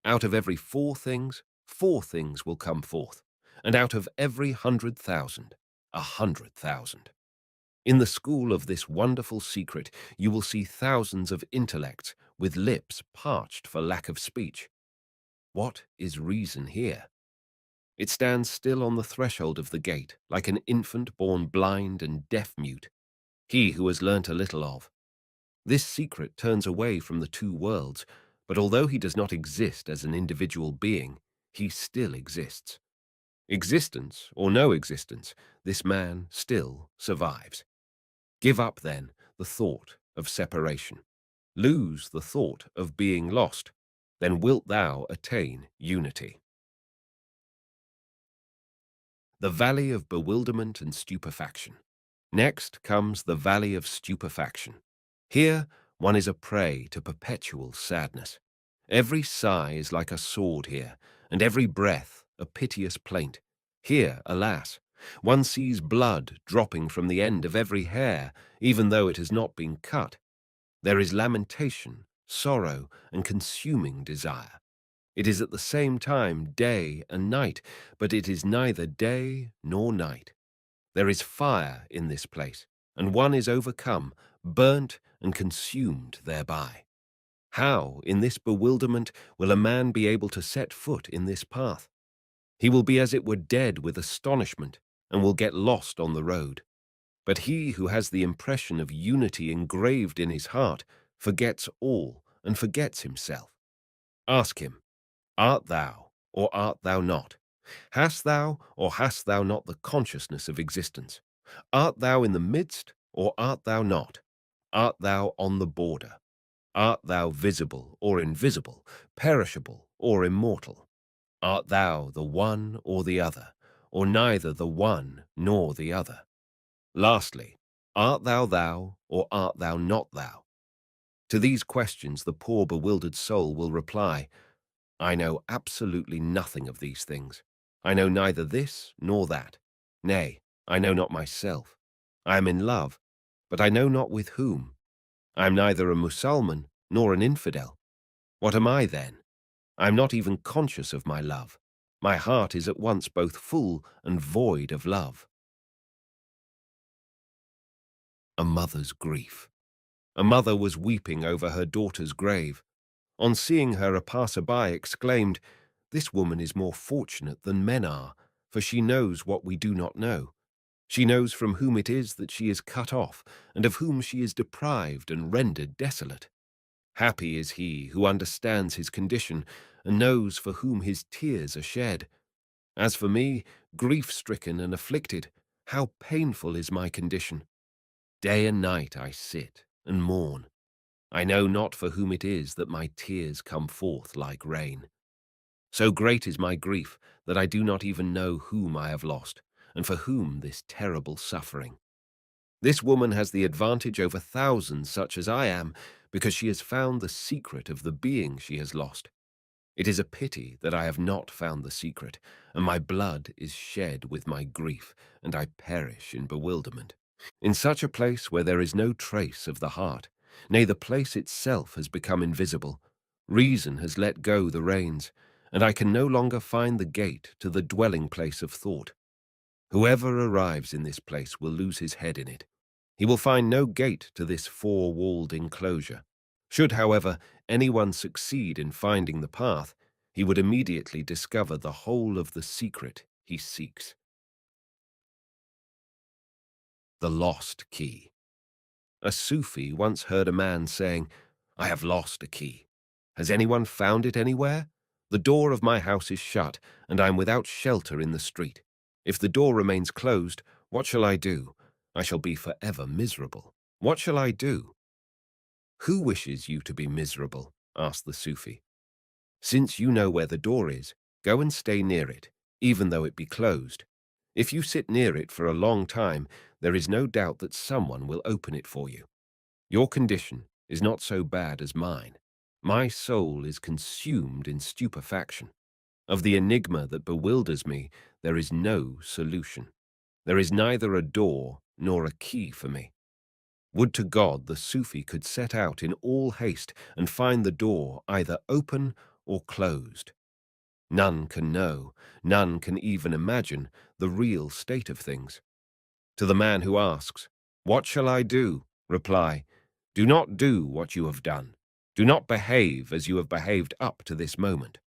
Out of every four things will come forth, and out of every 100,000, 100,000. In the school of this wonderful secret, you will see thousands of intellects with lips parched for lack of speech. What is reason here? It stands still on the threshold of the gate, like an infant born blind and deaf-mute, he who has learnt a little of. This secret turns away from the two worlds, but although he does not exist as an individual being, he still exists. Existence or no existence, this man still survives. Give up, then, the thought of separation. Lose the thought of being lost. Then wilt thou attain unity. The Valley of Bewilderment and Stupefaction. Next comes the Valley of Stupefaction. Here one is a prey to perpetual sadness. Every sigh is like a sword here, and every breath a piteous plaint. Here, alas, one sees blood dropping from the end of every hair, even though it has not been cut. There is lamentation, sorrow, and consuming desire. It is at the same time day and night, but it is neither day nor night. There is fire in this place, and one is overcome, burnt and consumed thereby. How, in this bewilderment, will a man be able to set foot in this path? He will be as it were dead with astonishment, and will get lost on the road. But he who has the impression of unity engraved in his heart forgets all and forgets himself. Ask him, art thou, or art thou not? Hast thou, or hast thou not the consciousness of existence? Art thou in the midst, or art thou not? Art thou on the border? Art thou visible or invisible, perishable or immortal? Art thou the one or the other, or neither the one nor the other? Lastly, art thou, or art thou not thou? To these questions the poor bewildered soul will reply, I know absolutely nothing of these things. I know neither this nor that. Nay, I know not myself. I am in love, but I know not with whom. I am neither a Mussulman nor an infidel. What am I then? I am not even conscious of my love. My heart is at once both full and void of love. A mother's grief. A mother was weeping over her daughter's grave. On seeing her, a passer-by exclaimed, This woman is more fortunate than men are, for she knows what we do not know. She knows from whom it is that she is cut off, and of whom she is deprived and rendered desolate. Happy is he who understands his condition, and knows for whom his tears are shed. As for me, grief-stricken and afflicted, how painful is my condition! Day and night I sit and mourn. I know not for whom it is that my tears come forth like rain. So great is my grief that I do not even know whom I have lost, and for whom this terrible suffering. This woman has the advantage over thousands such as I am because she has found the secret of the being she has lost. It is a pity that I have not found the secret, and my blood is shed with my grief, and I perish in bewilderment. In such a place where there is no trace of the heart, nay, the place itself has become invisible, reason has let go the reins, and I can no longer find the gate to the dwelling place of thought. Whoever arrives in this place will lose his head in it. He will find no gate to this four-walled enclosure. Should, however, anyone succeed in finding the path, he would immediately discover the whole of the secret he seeks. The lost key. A Sufi once heard a man saying, "I have lost a key. Has anyone found it anywhere? The door of my house is shut, and I am without shelter in the street. If the door remains closed, what shall I do? I shall be forever miserable. What shall I do?" "Who wishes you to be miserable?" asked the Sufi. "Since you know where the door is, go and stay near it, even though it be closed. If you sit near it for a long time, there is no doubt that someone will open it for you. Your condition is not so bad as mine. My soul is consumed in stupefaction. Of the enigma that bewilders me, there is no solution. There is neither a door nor a key for me. Would to God the Sufi could set out in all haste and find the door either open or closed. None can know, none can even imagine the real state of things. To the man who asks, "What shall I do?" reply, "Do not do what you have done. Do not behave as you have behaved up to this moment."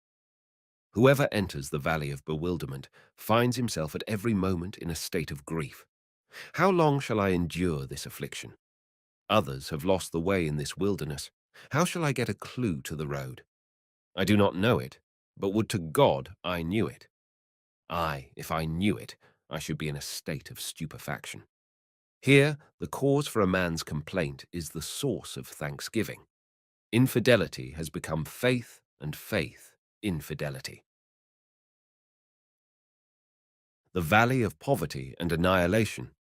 Whoever enters the valley of bewilderment finds himself at every moment in a state of grief. How long shall I endure this affliction? Others have lost the way in this wilderness. How shall I get a clue to the road? I do not know it, but would to God I knew it. Aye, if I knew it, I should be in a state of stupefaction. Here, the cause for a man's complaint is the source of thanksgiving. Infidelity has become faith, and faith, infidelity. The valley of poverty and annihilation.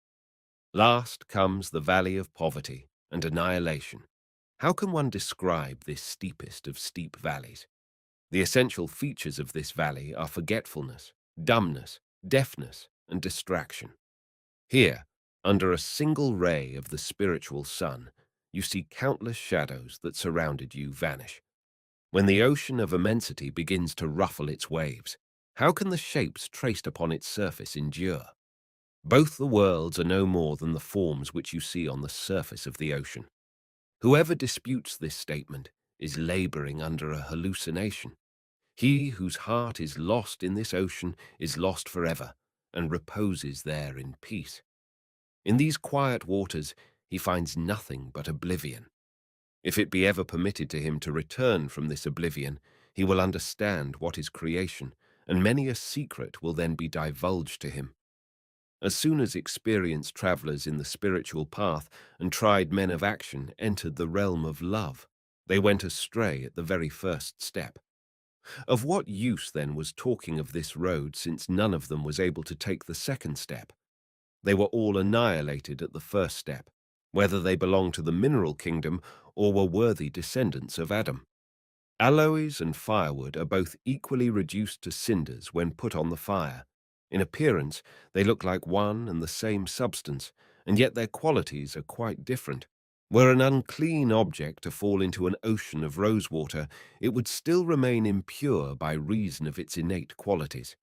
Last comes the valley of poverty and annihilation. How can one describe this steepest of steep valleys? The essential features of this valley are forgetfulness, dumbness, deafness, and distraction. Here, under a single ray of the spiritual sun, you see countless shadows that surrounded you vanish. When the ocean of immensity begins to ruffle its waves, how can the shapes traced upon its surface endure? Both the worlds are no more than the forms which you see on the surface of the ocean. Whoever disputes this statement is laboring under a hallucination. He whose heart is lost in this ocean is lost forever, and reposes there in peace. In these quiet waters he finds nothing but oblivion. If it be ever permitted to him to return from this oblivion, he will understand what is creation, and many a secret will then be divulged to him. As soon as experienced travellers in the spiritual path and tried men of action entered the realm of love, they went astray at the very first step. Of what use, then, was talking of this road, since none of them was able to take the second step? They were all annihilated at the first step, whether they belonged to the mineral kingdom or were worthy descendants of Adam. Aloes and firewood are both equally reduced to cinders when put on the fire. In appearance, they look like one and the same substance, and yet their qualities are quite different. Were an unclean object to fall into an ocean of rosewater, it would still remain impure by reason of its innate qualities.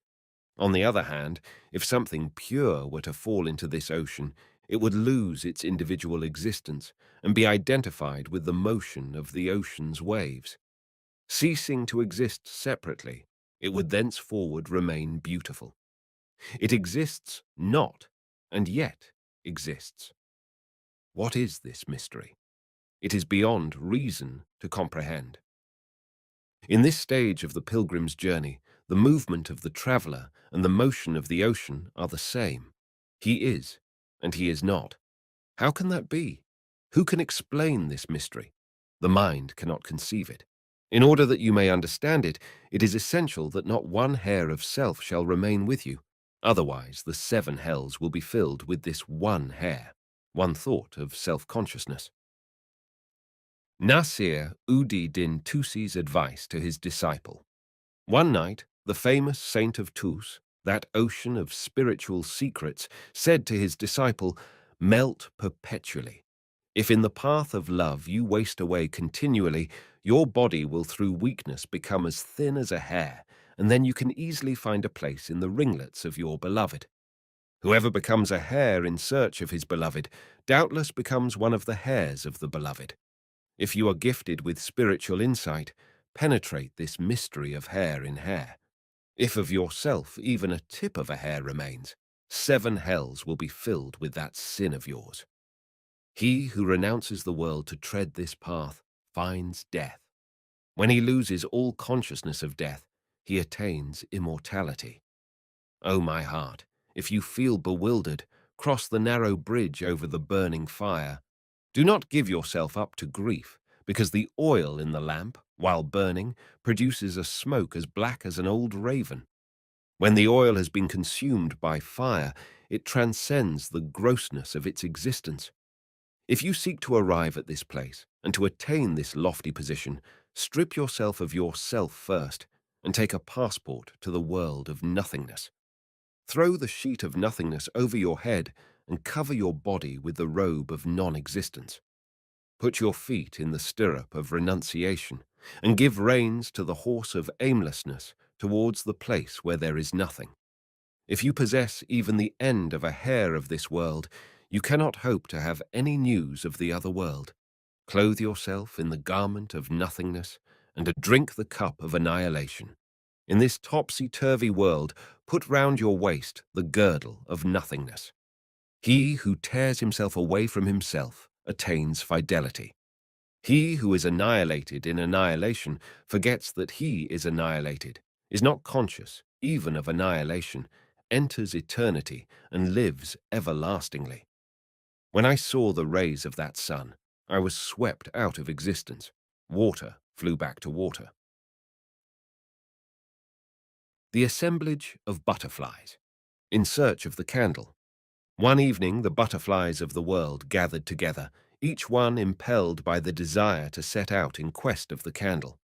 On the other hand, if something pure were to fall into this ocean, it would lose its individual existence and be identified with the motion of the ocean's waves. Ceasing to exist separately, it would thenceforward remain beautiful. It exists not, and yet exists. What is this mystery? It is beyond reason to comprehend. In this stage of the pilgrim's journey, the movement of the traveller and the motion of the ocean are the same. He is, and he is not. How can that be? Who can explain this mystery? The mind cannot conceive it. In order that you may understand it, it is essential that not one hair of self shall remain with you. Otherwise, the seven hells will be filled with this one hair. one thought of self-consciousness. Nasir ud-Din Tusi's advice to his disciple. One night, the famous saint of Tus, that ocean of spiritual secrets, said to his disciple, "Melt perpetually. If in the path of love you waste away continually, your body will through weakness become as thin as a hair, and then you can easily find a place in the ringlets of your beloved. Whoever becomes a hare in search of his beloved, doubtless becomes one of the hairs of the beloved. If you are gifted with spiritual insight, penetrate this mystery of hair in hair. If of yourself even a tip of a hair remains, 7 hells will be filled with that sin of yours. He who renounces the world to tread this path finds death. When he loses all consciousness of death, he attains immortality. O my heart, if you feel bewildered, cross the narrow bridge over the burning fire. Do not give yourself up to grief, because the oil in the lamp, while burning, produces a smoke as black as an old raven. When the oil has been consumed by fire, it transcends the grossness of its existence. If you seek to arrive at this place, and to attain this lofty position, strip yourself of yourself first, and take a passport to the world of nothingness. Throw the sheet of nothingness over your head and cover your body with the robe of non-existence. Put your feet in the stirrup of renunciation, and give reins to the horse of aimlessness towards the place where there is nothing. If you possess even the end of a hair of this world, you cannot hope to have any news of the other world. Clothe yourself in the garment of nothingness, and drink the cup of annihilation. In this topsy-turvy world, put round your waist the girdle of nothingness. He who tears himself away from himself attains fidelity. He who is annihilated in annihilation forgets that he is annihilated, is not conscious even of annihilation, enters eternity, and lives everlastingly. When I saw the rays of that sun, I was swept out of existence. Water flew back to water. The assemblage of butterflies, in search of the candle. One evening the butterflies of the world gathered together, each one impelled by the desire to set out in quest of the candle.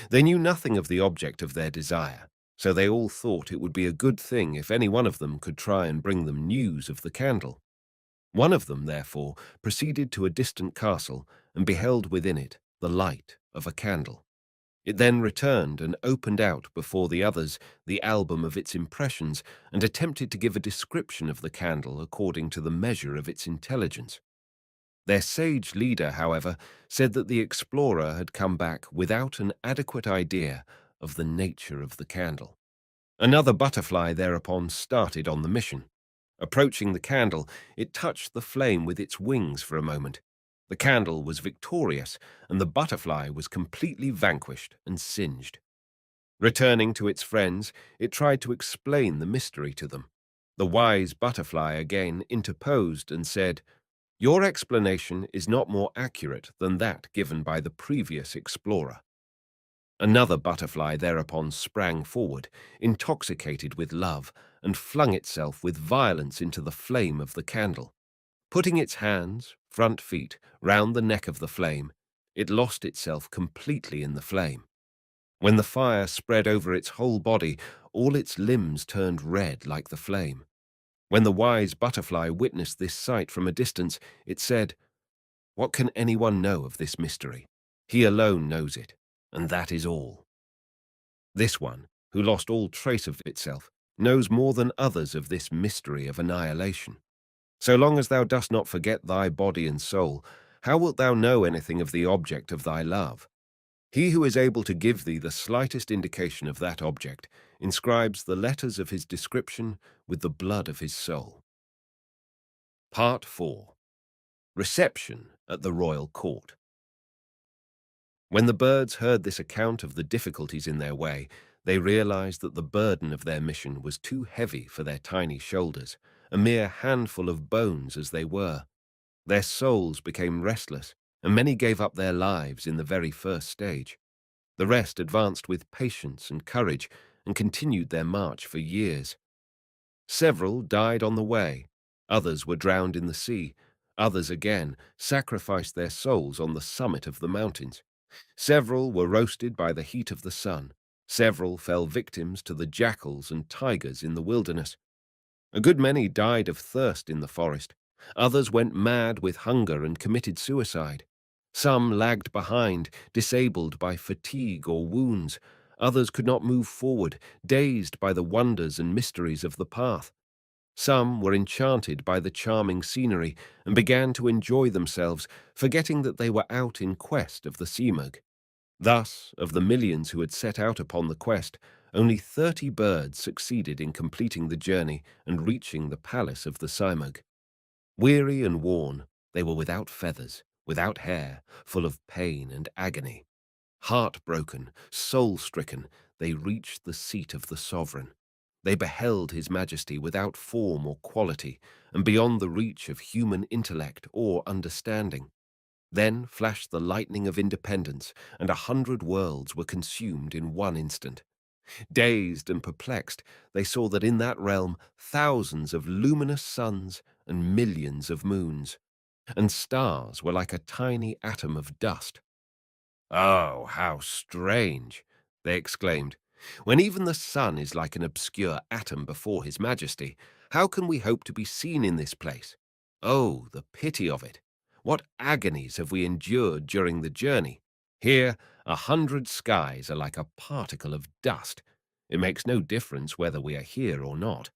They knew nothing of the object of their desire, so they all thought it would be a good thing if any one of them could try and bring them news of the candle. One of them, therefore, proceeded to a distant castle and beheld within it the light of a candle. It then returned and opened out before the others the album of its impressions and attempted to give a description of the candle according to the measure of its intelligence. Their sage leader, however, said that the explorer had come back without an adequate idea of the nature of the candle. Another butterfly thereupon started on the mission. Approaching the candle, it touched the flame with its wings for a moment. The candle was victorious, and the butterfly was completely vanquished and singed. Returning to its friends, it tried to explain the mystery to them. The wise butterfly again interposed and said, "Your explanation is not more accurate than that given by the previous explorer." Another butterfly thereupon sprang forward, intoxicated with love, and flung itself with violence into the flame of the candle. Putting its hands, front feet, round the neck of the flame, it lost itself completely in the flame. When the fire spread over its whole body, all its limbs turned red like the flame. When the wise butterfly witnessed this sight from a distance, it said, "What can anyone know of this mystery? He alone knows it, and that is all." This one, who lost all trace of itself, knows more than others of this mystery of annihilation. So long as thou dost not forget thy body and soul, how wilt thou know anything of the object of thy love? He who is able to give thee the slightest indication of that object inscribes the letters of his description with the blood of his soul. Part 4. Reception at the Royal Court. When the birds heard this account of the difficulties in their way, they realized that the burden of their mission was too heavy for their tiny shoulders, a mere handful of bones as they were. Their souls became restless, and many gave up their lives in the very first stage. The rest advanced with patience and courage and continued their march for years. Several died on the way, others were drowned in the sea, Others again sacrificed their souls on the summit of the mountains. Several were roasted by the heat of the sun. Several fell victims to the jackals and tigers in the wilderness. A good many died of thirst in the forest. Others went mad with hunger and committed suicide. Some lagged behind, disabled by fatigue or wounds. Others could not move forward, dazed by the wonders and mysteries of the path. Some were enchanted by the charming scenery and began to enjoy themselves, forgetting that they were out in quest of the Simurgh. Thus, of the millions who had set out upon the quest, only 30 birds succeeded in completing the journey and reaching the palace of the Simurgh. Weary and worn, they were without feathers, without hair, full of pain and agony. Heartbroken, soul-stricken, they reached the seat of the sovereign. They beheld his majesty without form or quality, and beyond the reach of human intellect or understanding. Then flashed the lightning of independence, and 100 worlds were consumed in one instant. Dazed and perplexed, they saw that in that realm thousands of luminous suns and millions of moons, and stars were like a tiny atom of dust. "Oh, how strange!" they exclaimed. "When even the sun is like an obscure atom before his majesty, how can we hope to be seen in this place? Oh, the pity of it! What agonies have we endured during the journey? Here, 100 skies are like a particle of dust. It makes no difference whether we are here or not."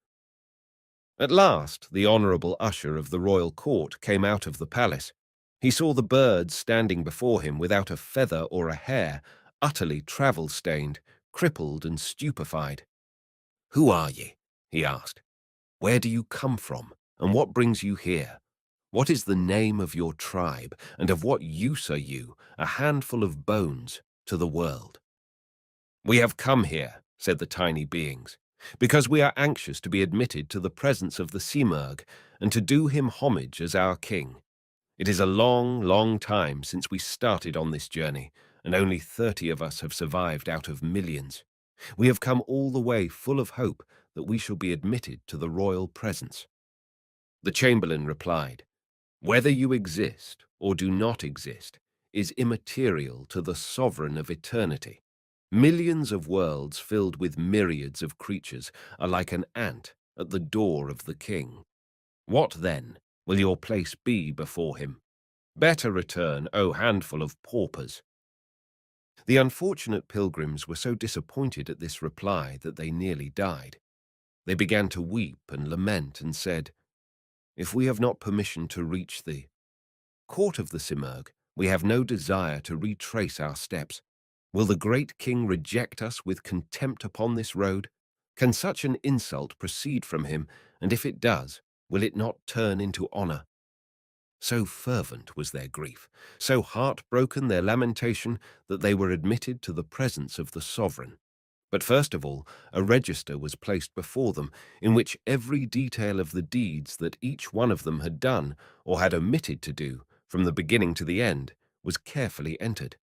At last, the honourable usher of the royal court came out of the palace. He saw the birds standing before him without a feather or a hair, utterly travel-stained, crippled and stupefied. "Who are ye?" he asked. "Where do you come from, and what brings you here? What is the name of your tribe, and of what use are you, a handful of bones, to the world?" "We have come here," said the tiny beings, "because we are anxious to be admitted to the presence of the Simurgh and to do him homage as our king. It is a long, long time since we started on this journey, and only 30 of us have survived out of millions. We have come all the way full of hope that we shall be admitted to the royal presence." The chamberlain replied, "Whether you exist or do not exist is immaterial to the sovereign of eternity. Millions of worlds filled with myriads of creatures are like an ant at the door of the king. What, then, will your place be before him? Better return, O handful of paupers." The unfortunate pilgrims were so disappointed at this reply that they nearly died. They began to weep and lament and said, "If we have not permission to reach the court of the Simurgh, we have no desire to retrace our steps. Will the great king reject us with contempt upon this road? Can such an insult proceed from him, and if it does, will it not turn into honor?" So fervent was their grief, so heartbroken their lamentation, that they were admitted to the presence of the sovereign. But first of all, a register was placed before them, in which every detail of the deeds that each one of them had done, or had omitted to do, from the beginning to the end, was carefully entered.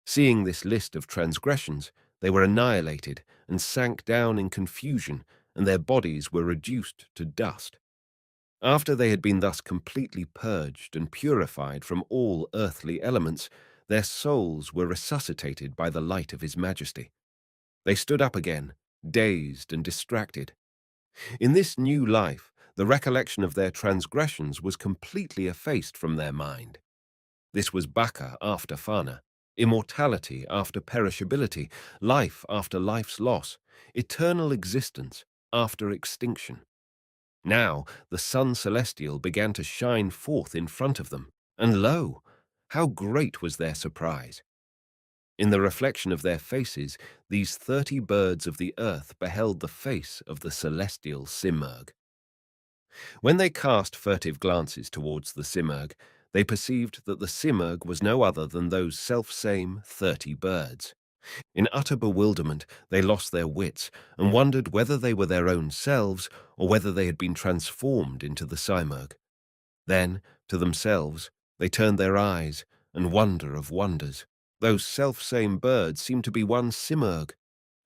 Seeing this list of transgressions, they were annihilated and sank down in confusion, and their bodies were reduced to dust. After they had been thus completely purged and purified from all earthly elements, their souls were resuscitated by the light of His Majesty. They stood up again, dazed and distracted. In this new life, the recollection of their transgressions was completely effaced from their mind. This was Baka after Fana, immortality after perishability, life after life's loss, eternal existence after extinction. Now the sun celestial began to shine forth in front of them, and lo, how great was their surprise! In the reflection of their faces, these 30 birds of the earth beheld the face of the celestial Simurgh. When they cast furtive glances towards the Simurgh, they perceived that the Simurgh was no other than those self-same 30 birds. In utter bewilderment, they lost their wits and wondered whether they were their own selves or whether they had been transformed into the Simurgh. Then, to themselves, they turned their eyes, and wonder of wonders, those self-same birds seemed to be one Simurgh.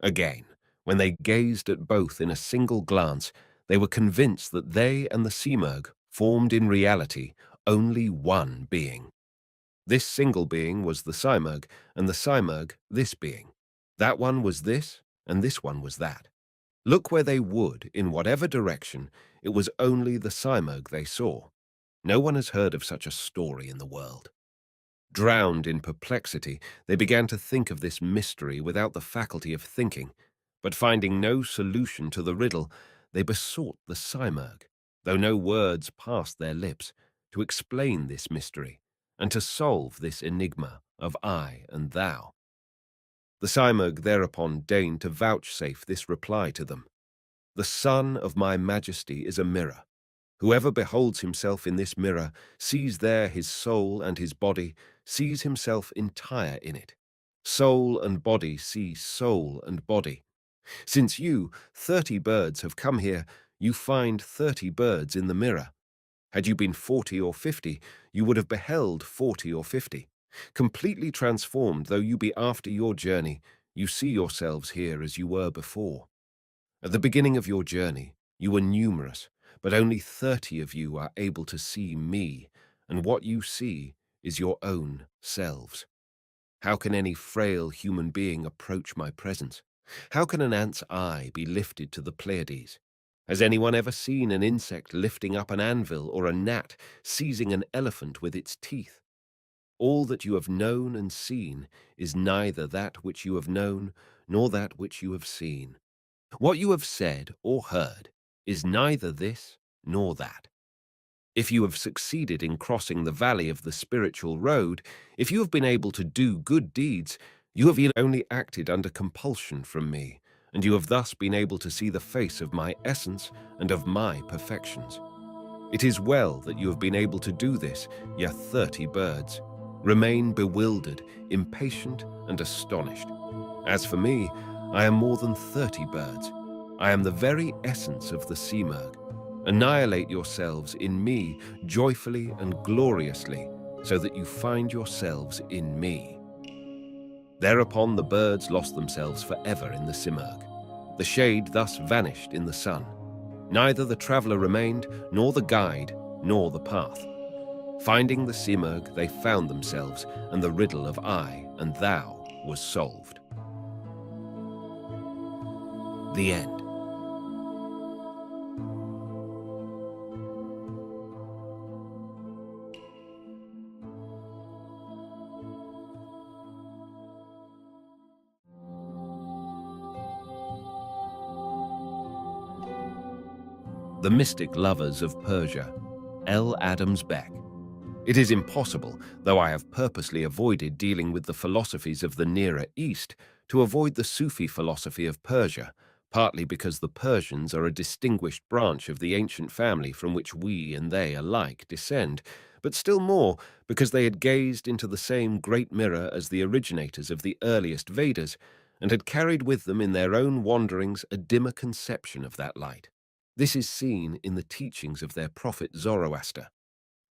Again, when they gazed at both in a single glance, they were convinced that they and the Simurgh formed in reality only one being. This single being was the Simurg, and the Simurg this being. That one was this, and this one was that. Look where they would, in whatever direction, it was only the Simurg they saw. No one has heard of such a story in the world. Drowned in perplexity, they began to think of this mystery without the faculty of thinking, but finding no solution to the riddle, they besought the Simurg, though no words passed their lips, to explain this mystery, and to solve this enigma of I and thou. The Simurg thereupon deigned to vouchsafe this reply to them. The Son of my Majesty is a mirror. Whoever beholds himself in this mirror sees there his soul and his body, sees himself entire in it. Soul and body see soul and body. Since you, 30 birds, have come here, you find 30 birds in the mirror. Had you been 40 or 50, you would have beheld 40 or 50. Completely transformed though you be after your journey, you see yourselves here as you were before. At the beginning of your journey, you were numerous, but only 30 of you are able to see me, and what you see is your own selves. How can any frail human being approach my presence? How can an ant's eye be lifted to the Pleiades? Has anyone ever seen an insect lifting up an anvil or a gnat seizing an elephant with its teeth? All that you have known and seen is neither that which you have known nor that which you have seen. What you have said or heard is neither this nor that. If you have succeeded in crossing the valley of the spiritual road, if you have been able to do good deeds, you have only acted under compulsion from me, and you have thus been able to see the face of my essence and of my perfections. It is well that you have been able to do this, ye 30 birds. Remain bewildered, impatient, and astonished. As for me, I am more than 30 birds. I am the very essence of the Simurg. Annihilate yourselves in me joyfully and gloriously, so that you find yourselves in me. Thereupon the birds lost themselves forever in the Simurg. The shade thus vanished in the sun. Neither the traveller remained, nor the guide, nor the path. Finding the Simurg, they found themselves, and the riddle of I and thou was solved. The end. The Mystic Lovers of Persia, L. Adams Beck. It is impossible, though I have purposely avoided dealing with the philosophies of the Nearer East, to avoid the Sufi philosophy of Persia, partly because the Persians are a distinguished branch of the ancient family from which we and they alike descend, but still more because they had gazed into the same great mirror as the originators of the earliest Vedas, and had carried with them in their own wanderings a dimmer conception of that light. This is seen in the teachings of their prophet Zoroaster.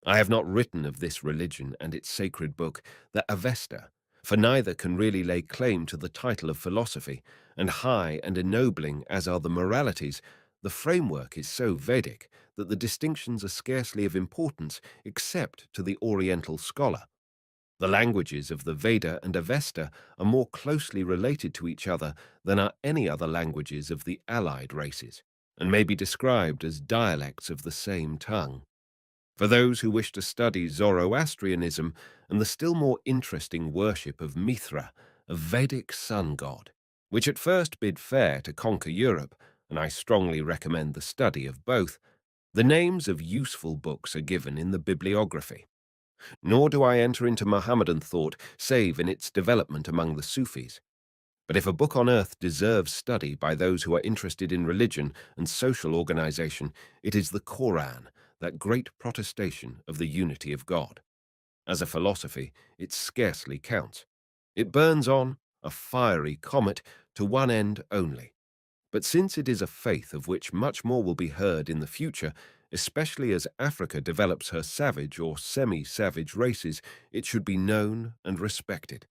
I have not written of this religion and its sacred book, the Avesta, for neither can really lay claim to the title of philosophy, and high and ennobling as are the moralities, the framework is so Vedic that the distinctions are scarcely of importance except to the Oriental scholar. The languages of the Veda and Avesta are more closely related to each other than are any other languages of the allied races, and may be described as dialects of the same tongue. For those who wish to study Zoroastrianism and the still more interesting worship of Mithra, a Vedic sun god, which at first bid fair to conquer Europe, and I strongly recommend the study of both, the names of useful books are given in the bibliography. Nor do I enter into Mohammedan thought save in its development among the Sufis. But if a book on earth deserves study by those who are interested in religion and social organization, it is the Koran, that great protestation of the unity of God. As a philosophy, it scarcely counts. It burns on, a fiery comet, to one end only. But since it is a faith of which much more will be heard in the future, especially as Africa develops her savage or semi-savage races, it should be known and respected.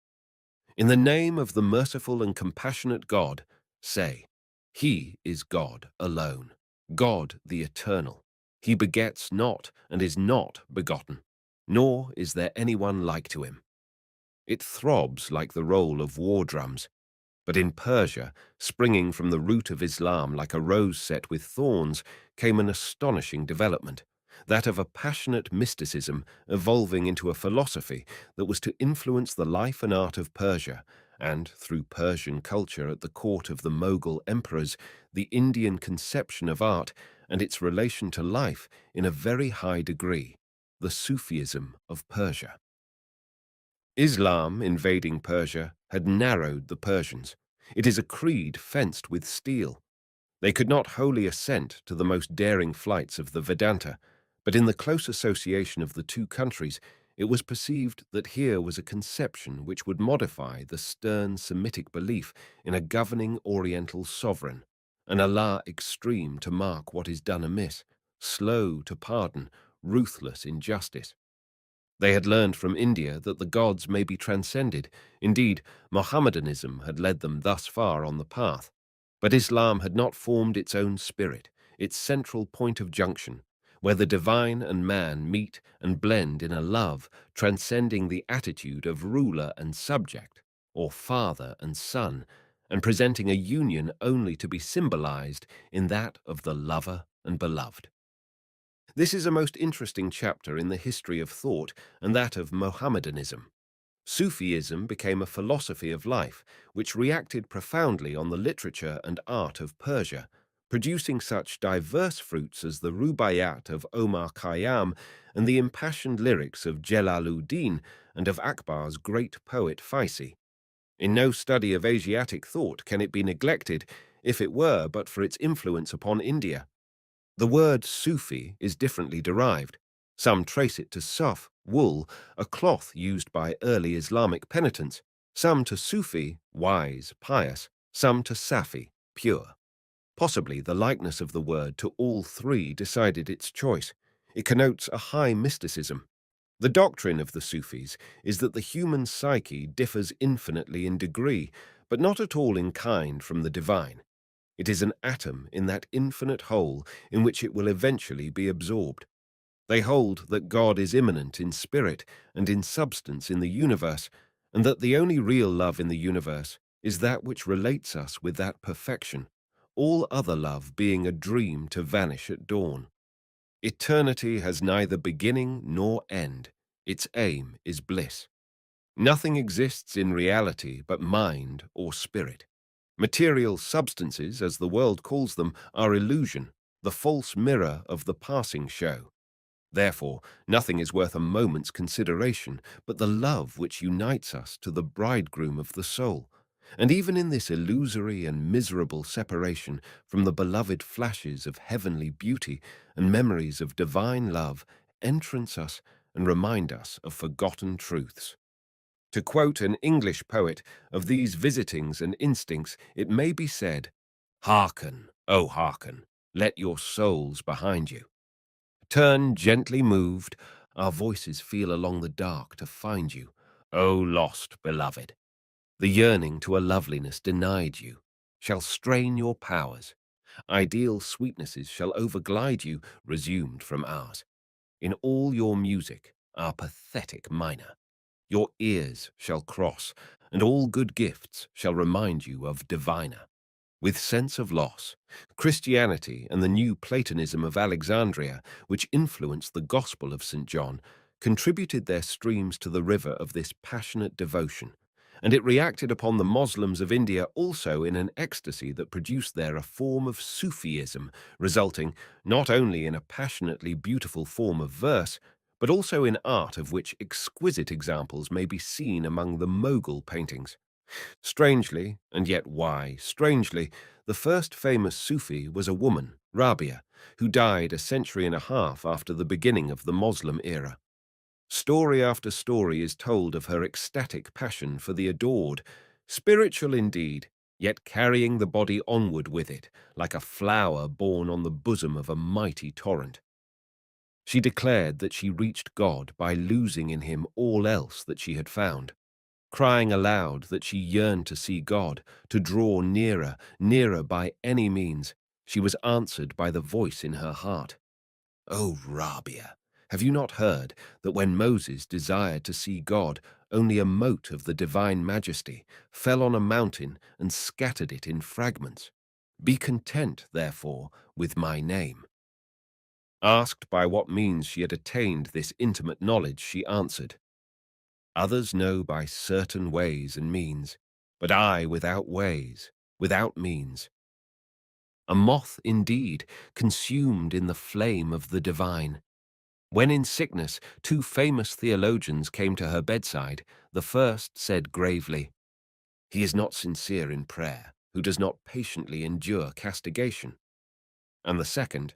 In the name of the merciful and compassionate God, say, He is God alone, God the eternal. He begets not and is not begotten, nor is there anyone like to him. It throbs like the roll of war drums. But in Persia, springing from the root of Islam like a rose set with thorns, came an astonishing development, that of a passionate mysticism evolving into a philosophy that was to influence the life and art of Persia, and, through Persian culture at the court of the Mughal emperors, the Indian conception of art and its relation to life in a very high degree, the Sufism of Persia. Islam, invading Persia, had narrowed the Persians. It is a creed fenced with steel. They could not wholly assent to the most daring flights of the Vedanta, but in the close association of the two countries, it was perceived that here was a conception which would modify the stern Semitic belief in a governing Oriental sovereign, an Allah extreme to mark what is done amiss, slow to pardon, ruthless in justice. They had learned from India that the gods may be transcended. Indeed, Mohammedanism had led them thus far on the path. But Islam had not formed its own spirit, its central point of junction, where the divine and man meet and blend in a love transcending the attitude of ruler and subject, or father and son, and presenting a union only to be symbolized in that of the lover and beloved. This is a most interesting chapter in the history of thought and that of Mohammedanism. Sufism became a philosophy of life which reacted profoundly on the literature and art of Persia, producing such diverse fruits as the Rubaiyat of Omar Khayyam and the impassioned lyrics of Jalaluddin and of Akbar's great poet Faisi. In no study of Asiatic thought can it be neglected, if it were but for its influence upon India. The word Sufi is differently derived. Some trace it to suf, wool, a cloth used by early Islamic penitents, some to Sufi, wise, pious, some to Safi, pure. Possibly the likeness of the word to all three decided its choice. It connotes a high mysticism. The doctrine of the Sufis is that the human psyche differs infinitely in degree, but not at all in kind from the divine. It is an atom in that infinite whole in which it will eventually be absorbed. They hold that God is immanent in spirit and in substance in the universe, and that the only real love in the universe is that which relates us with that perfection, all other love being a dream to vanish at dawn. Eternity has neither beginning nor end. Its aim is bliss. Nothing exists in reality but mind or spirit. Material substances, as the world calls them, are illusion, the false mirror of the passing show. Therefore, nothing is worth a moment's consideration but the love which unites us to the bridegroom of the soul. And even in this illusory and miserable separation from the beloved flashes of heavenly beauty and memories of divine love entrance us and remind us of forgotten truths. To quote an English poet, of these visitings and instincts it may be said, "Hearken, O hearken, let your souls behind you. Turn gently moved, our voices feel along the dark to find you, O lost beloved. The yearning to a loveliness denied you shall strain your powers. Ideal sweetnesses shall overglide you, resumed from ours. In all your music, our pathetic minor. Your ears shall cross, and all good gifts shall remind you of diviner. With sense of loss, Christianity and the new Platonism of Alexandria, which influenced the Gospel of St. John, contributed their streams to the river of this passionate devotion, and it reacted upon the Moslems of India also in an ecstasy that produced there a form of Sufism, resulting not only in a passionately beautiful form of verse, but also in art of which exquisite examples may be seen among the Mughal paintings. Strangely, and yet why strangely, the first famous Sufi was a woman, Rabia, who died a century and a half after the beginning of the Moslem era. Story after story is told of her ecstatic passion for the adored, spiritual indeed, yet carrying the body onward with it, like a flower borne on the bosom of a mighty torrent. She declared that she reached God by losing in him all else that she had found, crying aloud that she yearned to see God, to draw nearer, nearer by any means. She was answered by the voice in her heart. O Rabia, have you not heard that when Moses desired to see God, only a mote of the divine majesty fell on a mountain and scattered it in fragments? Be content, therefore, with my name. Asked by what means she had attained this intimate knowledge, she answered, Others know by certain ways and means, but I without ways, without means. A moth indeed, consumed in the flame of the divine. When in sickness, two famous theologians came to her bedside. The first said gravely, He is not sincere in prayer, who does not patiently endure castigation. And the second,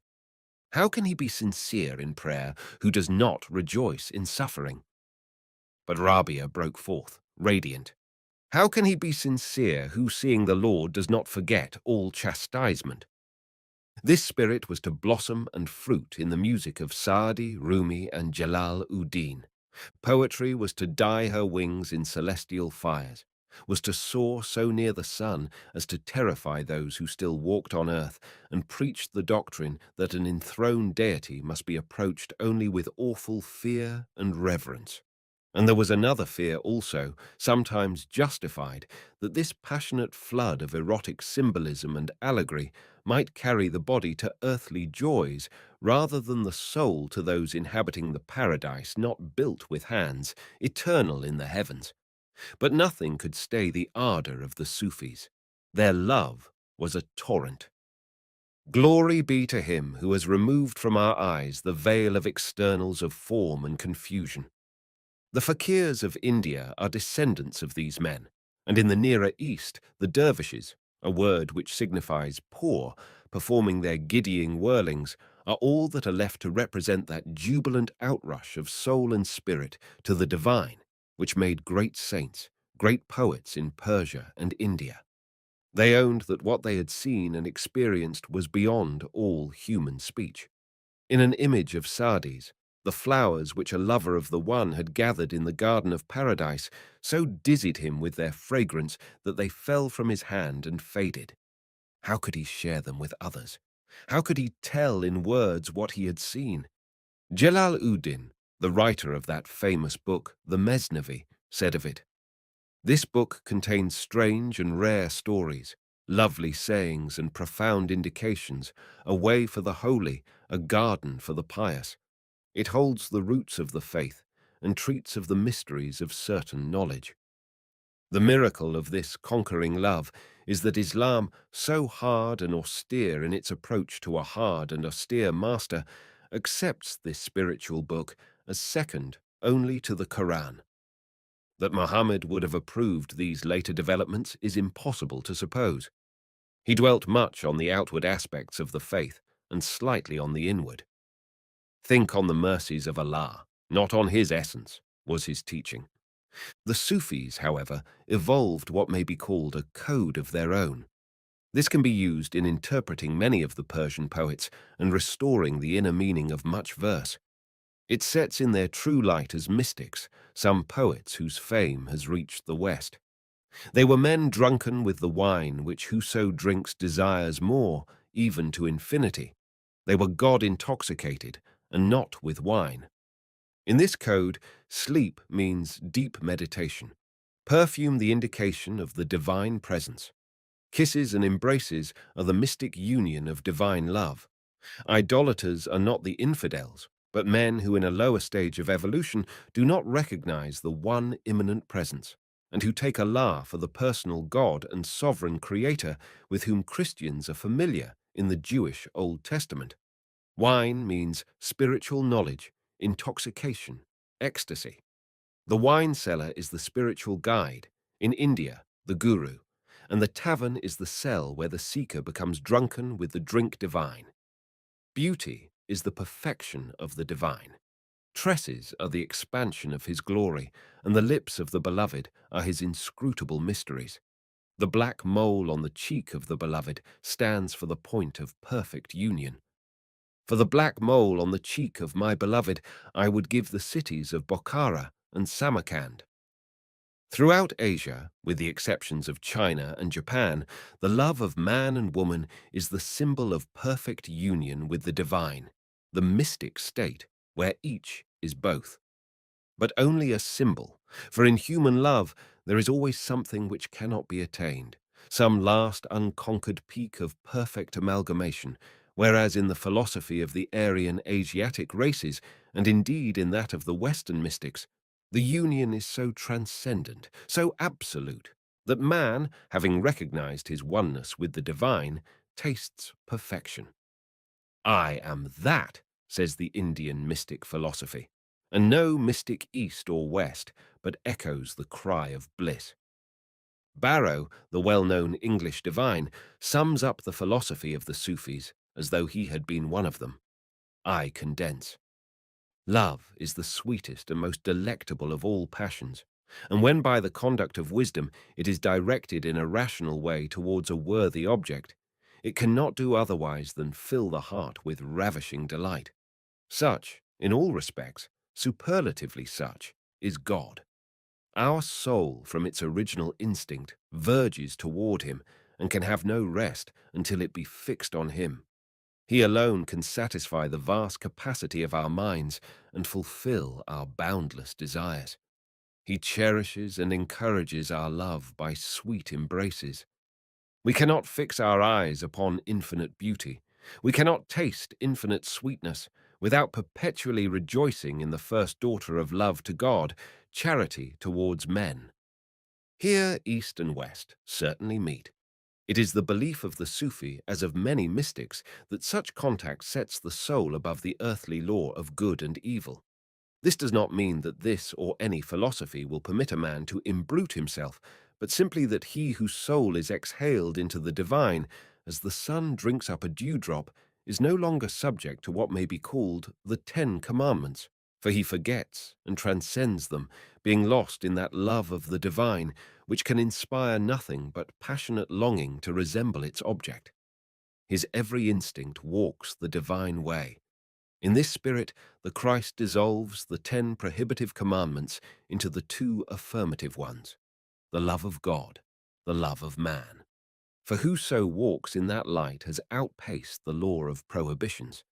How can he be sincere in prayer, who does not rejoice in suffering? But Rabia broke forth, radiant. How can he be sincere, who, seeing the Lord, does not forget all chastisement? This spirit was to blossom and fruit in the music of Saadi, Rumi, and Jalal-ud-Din. Poetry was to dye her wings in celestial fires, was to soar so near the sun as to terrify those who still walked on earth, and preached the doctrine that an enthroned deity must be approached only with awful fear and reverence. And there was another fear also, sometimes justified, that this passionate flood of erotic symbolism and allegory might carry the body to earthly joys rather than the soul to those inhabiting the paradise not built with hands, eternal in the heavens. But nothing could stay the ardor of the Sufis. Their love was a torrent. Glory be to him who has removed from our eyes the veil of externals of form and confusion. The fakirs of India are descendants of these men, and in the Nearer East, the dervishes, a word which signifies poor, performing their giddying whirlings, are all that are left to represent that jubilant outrush of soul and spirit to the divine, which made great saints, great poets in Persia and India. They owned that what they had seen and experienced was beyond all human speech. In an image of Sa'di's, the flowers which a lover of the one had gathered in the garden of paradise so dizzied him with their fragrance that they fell from his hand and faded. How could he share them with others? How could he tell in words what he had seen? Jalal-ud-Din, the writer of that famous book, the Mesnevi, said of it, This book contains strange and rare stories, lovely sayings and profound indications, a way for the holy, a garden for the pious. It holds the roots of the faith and treats of the mysteries of certain knowledge. The miracle of this conquering love is that Islam, so hard and austere in its approach to a hard and austere master, accepts this spiritual book as second only to the Quran. That Muhammad would have approved these later developments is impossible to suppose. He dwelt much on the outward aspects of the faith and slightly on the inward. Think on the mercies of Allah, not on his essence, was his teaching. The Sufis, however, evolved what may be called a code of their own. This can be used in interpreting many of the Persian poets and restoring the inner meaning of much verse. It sets in their true light as mystics, some poets whose fame has reached the West. They were men drunken with the wine which whoso drinks desires more, even to infinity. They were God-intoxicated, and not with wine. In this code, sleep means deep meditation, perfume the indication of the divine presence. Kisses and embraces are the mystic union of divine love. Idolaters are not the infidels, but men who in a lower stage of evolution do not recognize the one immanent presence, and who take Allah for the personal God and sovereign creator with whom Christians are familiar in the Jewish Old Testament. Wine means spiritual knowledge, intoxication, ecstasy. The wine cellar is the spiritual guide, in India, the guru, and the tavern is the cell where the seeker becomes drunken with the drink divine. Beauty is the perfection of the divine. Tresses are the expansion of his glory, and the lips of the beloved are his inscrutable mysteries. The black mole on the cheek of the beloved stands for the point of perfect union. For the black mole on the cheek of my beloved, I would give the cities of Bokhara and Samarkand. Throughout Asia, with the exceptions of China and Japan, the love of man and woman is the symbol of perfect union with the divine. the mystic state, where each is both, but only a symbol, for in human love there is always something which cannot be attained, some last unconquered peak of perfect amalgamation, whereas in the philosophy of the Aryan Asiatic races, and indeed in that of the Western mystics, the union is so transcendent, so absolute, that man, having recognized his oneness with the divine, tastes perfection. I am that, says the Indian mystic philosophy, and no mystic East or West but echoes the cry of bliss. Barrow, the well-known English divine, sums up the philosophy of the Sufis as though he had been one of them. I condense. Love is the sweetest and most delectable of all passions, and when by the conduct of wisdom it is directed in a rational way towards a worthy object, it cannot do otherwise than fill the heart with ravishing delight. Such, in all respects, superlatively such, is God. Our soul, from its original instinct, verges toward him and can have no rest until it be fixed on him. He alone can satisfy the vast capacity of our minds and fulfill our boundless desires. He cherishes and encourages our love by sweet embraces. We cannot fix our eyes upon infinite beauty. We cannot taste infinite sweetness without perpetually rejoicing in the first daughter of love to God, charity towards men. Here East and West certainly meet. It is the belief of the Sufi, as of many mystics, that such contact sets the soul above the earthly law of good and evil. This does not mean that this or any philosophy will permit a man to imbrute himself, but simply that he whose soul is exhaled into the divine, as the sun drinks up a dewdrop, is no longer subject to what may be called the 10 Commandments, for he forgets and transcends them, being lost in that love of the divine, which can inspire nothing but passionate longing to resemble its object. His every instinct walks the divine way. In this spirit, the Christ dissolves the 10 prohibitive commandments into the 2 affirmative ones, the love of God, the love of man. For whoso walks in that light has outpaced the law of prohibitions.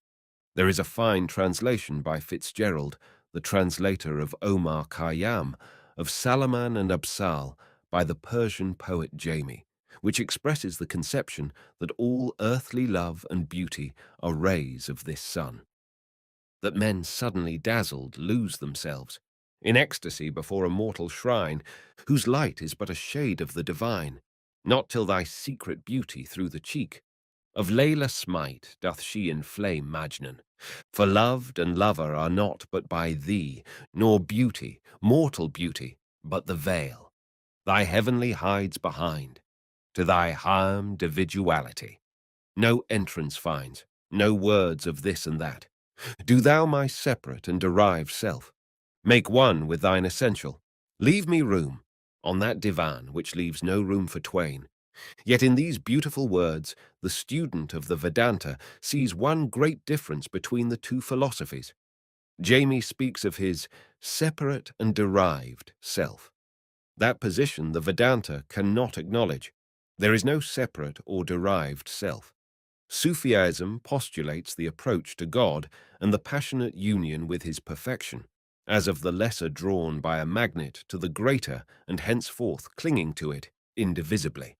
There is a fine translation by Fitzgerald, the translator of Omar Khayyam, of Salaman and Absal by the Persian poet Jami, which expresses the conception that all earthly love and beauty are rays of this sun. That men suddenly dazzled lose themselves, in ecstasy before a mortal shrine, whose light is but a shade of the divine, not till thy secret beauty through the cheek. Of Layla smite doth she inflame Majnun, for loved and lover are not but by thee, nor beauty, mortal beauty, but the veil. Thy heavenly hides behind, to thy high individuality. No entrance finds, no words of this and that. Do thou my separate and derived self. Make one with thine essential. Leave me room, on that divan which leaves no room for twain. Yet in these beautiful words, the student of the Vedanta sees one great difference between the two philosophies. Jami speaks of his separate and derived self. That position the Vedanta cannot acknowledge. There is no separate or derived self. Sufism postulates the approach to God and the passionate union with his perfection, as of the lesser drawn by a magnet to the greater and henceforth clinging to it indivisibly.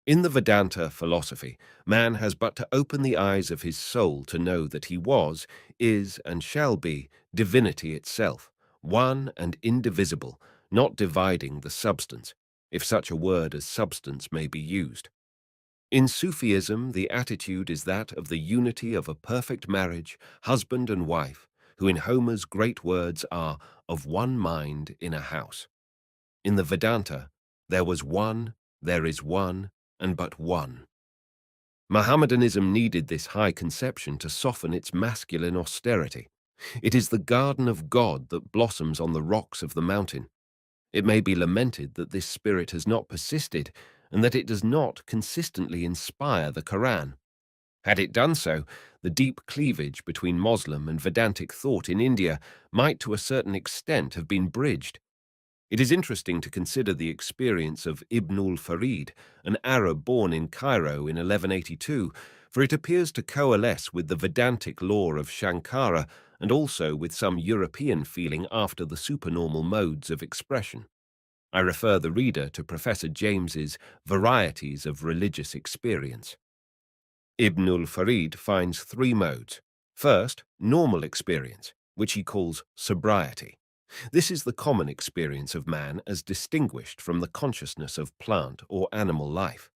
In the Vedanta philosophy, man has but to open the eyes of his soul to know that he was, is, and shall be divinity itself, one and indivisible, not dividing the substance, if such a word as substance may be used. In Sufism, the attitude is that of the unity of a perfect marriage, husband and wife, who in Homer's great words are of one mind in a house. In the Vedanta, there was one, there is one, and but one. Mohammedanism needed this high conception to soften its masculine austerity. It is the garden of God that blossoms on the rocks of the mountain. It may be lamented that this spirit has not persisted and that it does not consistently inspire the Quran. Had it done so, the deep cleavage between Moslem and Vedantic thought in India might to a certain extent have been bridged. It is interesting to consider the experience of Ibn al-Farid, an Arab born in Cairo in 1182, for it appears to coalesce with the Vedantic law of Shankara and also with some European feeling after the supernormal modes of expression. I refer the reader to Professor James's Varieties of Religious Experience. Ibn Farid finds three modes. First, normal experience, which he calls sobriety. This is the common experience of man as distinguished from the consciousness of plant or animal life.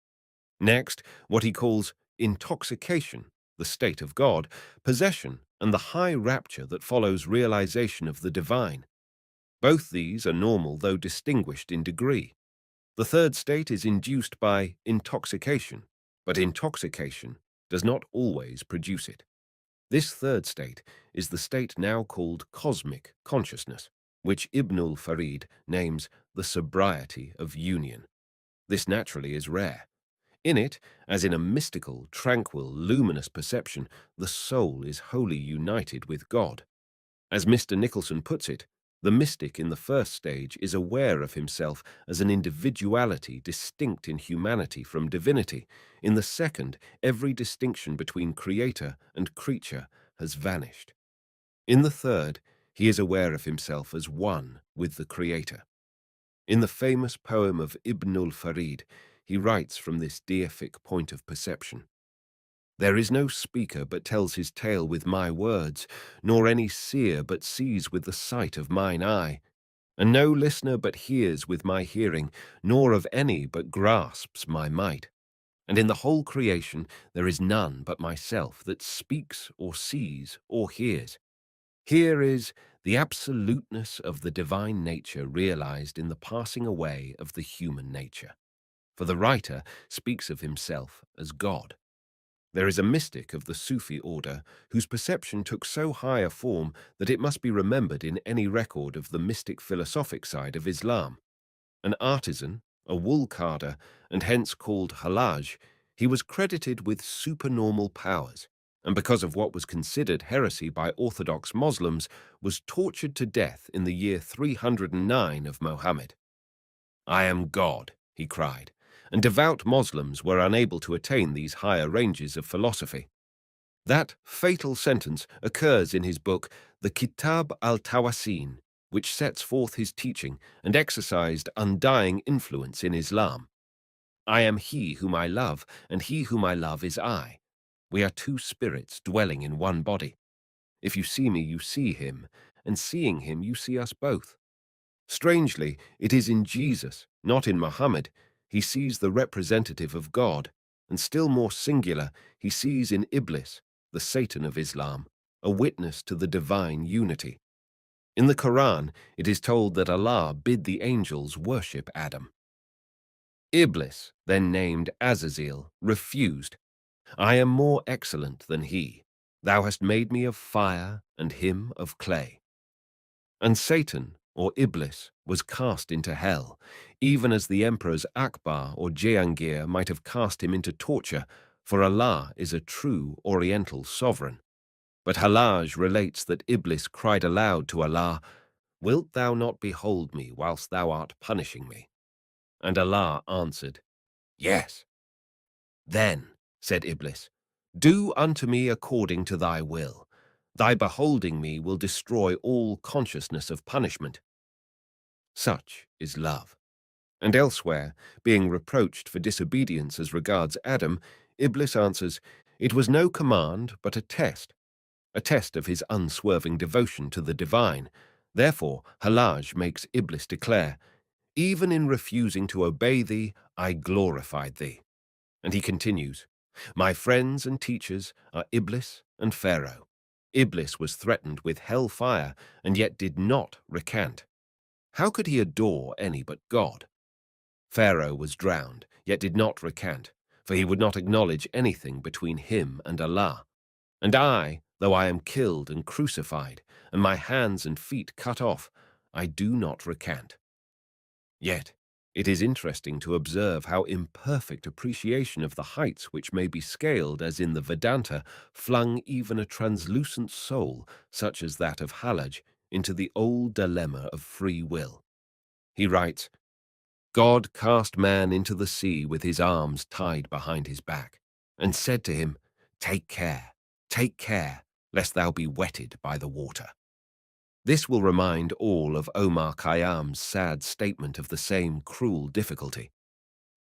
Next, what he calls intoxication, the state of God, possession, and the high rapture that follows realization of the divine. Both these are normal though distinguished in degree. The third state is induced by intoxication, but intoxication does not always produce it. This third state is the state now called cosmic consciousness, which Ibn Farid names the sobriety of union. This naturally is rare. In it, as in a mystical, tranquil, luminous perception, the soul is wholly united with God. As Mr. Nicholson puts it, the mystic in the first stage is aware of himself as an individuality distinct in humanity from divinity. In the second, every distinction between creator and creature has vanished. In the third, he is aware of himself as one with the creator. In the famous poem of Ibn al-Farid, he writes from this deific point of perception. There is no speaker but tells his tale with my words, nor any seer but sees with the sight of mine eye, and no listener but hears with my hearing, nor of any but grasps my might. And in the whole creation there is none but myself that speaks or sees or hears. Here is the absoluteness of the divine nature realized in the passing away of the human nature. For the writer speaks of himself as God. There is a mystic of the Sufi order whose perception took so high a form that it must be remembered in any record of the mystic philosophic side of Islam. An artisan, a wool carder, and hence called Hallaj, he was credited with supernormal powers, and because of what was considered heresy by Orthodox Muslims, was tortured to death in the year 309 of Mohammed. "I am God," he cried, and devout Muslims were unable to attain these higher ranges of philosophy. That fatal sentence occurs in his book, the Kitab al-Tawasin, which sets forth his teaching and exercised undying influence in Islam. I am he whom I love, and he whom I love is I. We are two spirits dwelling in one body. If you see me, you see him, and seeing him, you see us both. Strangely, it is in Jesus, not in Muhammad, he sees the representative of God, and still more singular, he sees in Iblis, the Satan of Islam, a witness to the divine unity. In the Quran, it is told that Allah bid the angels worship Adam. Iblis, then named Azazel, refused. I am more excellent than he. Thou hast made me of fire and him of clay. And Satan, or Iblis, was cast into hell, even as the emperors Akbar or Jehangir might have cast him into torture, for Allah is a true Oriental sovereign. But Hallaj relates that Iblis cried aloud to Allah, Wilt thou not behold me whilst thou art punishing me? And Allah answered, Yes. Then, said Iblis, do unto me according to thy will. Thy beholding me will destroy all consciousness of punishment. Such is love. And elsewhere, being reproached for disobedience as regards Adam, Iblis answers, It was no command, but a test of his unswerving devotion to the divine. Therefore, Hallaj makes Iblis declare, Even in refusing to obey thee, I glorified thee. And he continues, My friends and teachers are Iblis and Pharaoh. Iblis was threatened with hell fire and yet did not recant. How could he adore any but God? Pharaoh was drowned, yet did not recant, for he would not acknowledge anything between him and Allah. And I, though I am killed and crucified, and my hands and feet cut off, I do not recant. Yet, it is interesting to observe how imperfect appreciation of the heights which may be scaled as in the Vedanta flung even a translucent soul, such as that of Hallaj, into the old dilemma of free will. He writes, God cast man into the sea with his arms tied behind his back, and said to him, take care, lest thou be wetted by the water. This will remind all of Omar Khayyam's sad statement of the same cruel difficulty.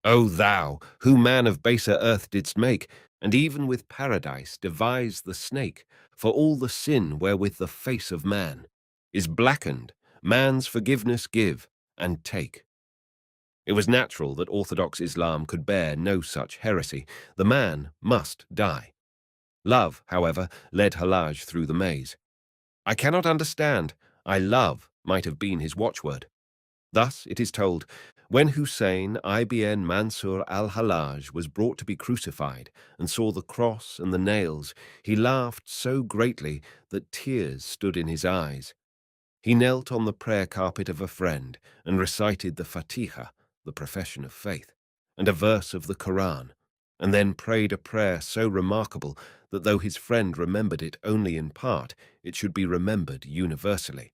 O thou, who man of baser earth didst make, and even with paradise devise the snake, for all the sin wherewith the face of man is blackened, man's forgiveness give and take. It was natural that Orthodox Islam could bear no such heresy. The man must die. Love, however, led Hallaj through the maze. I cannot understand. I love might have been his watchword. Thus, it is told, when Hussein ibn Mansur al-Hallaj was brought to be crucified and saw the cross and the nails, he laughed so greatly that tears stood in his eyes. He knelt on the prayer carpet of a friend and recited the Fatiha, the profession of faith, and a verse of the Quran, and then prayed a prayer so remarkable that though his friend remembered it only in part, it should be remembered universally.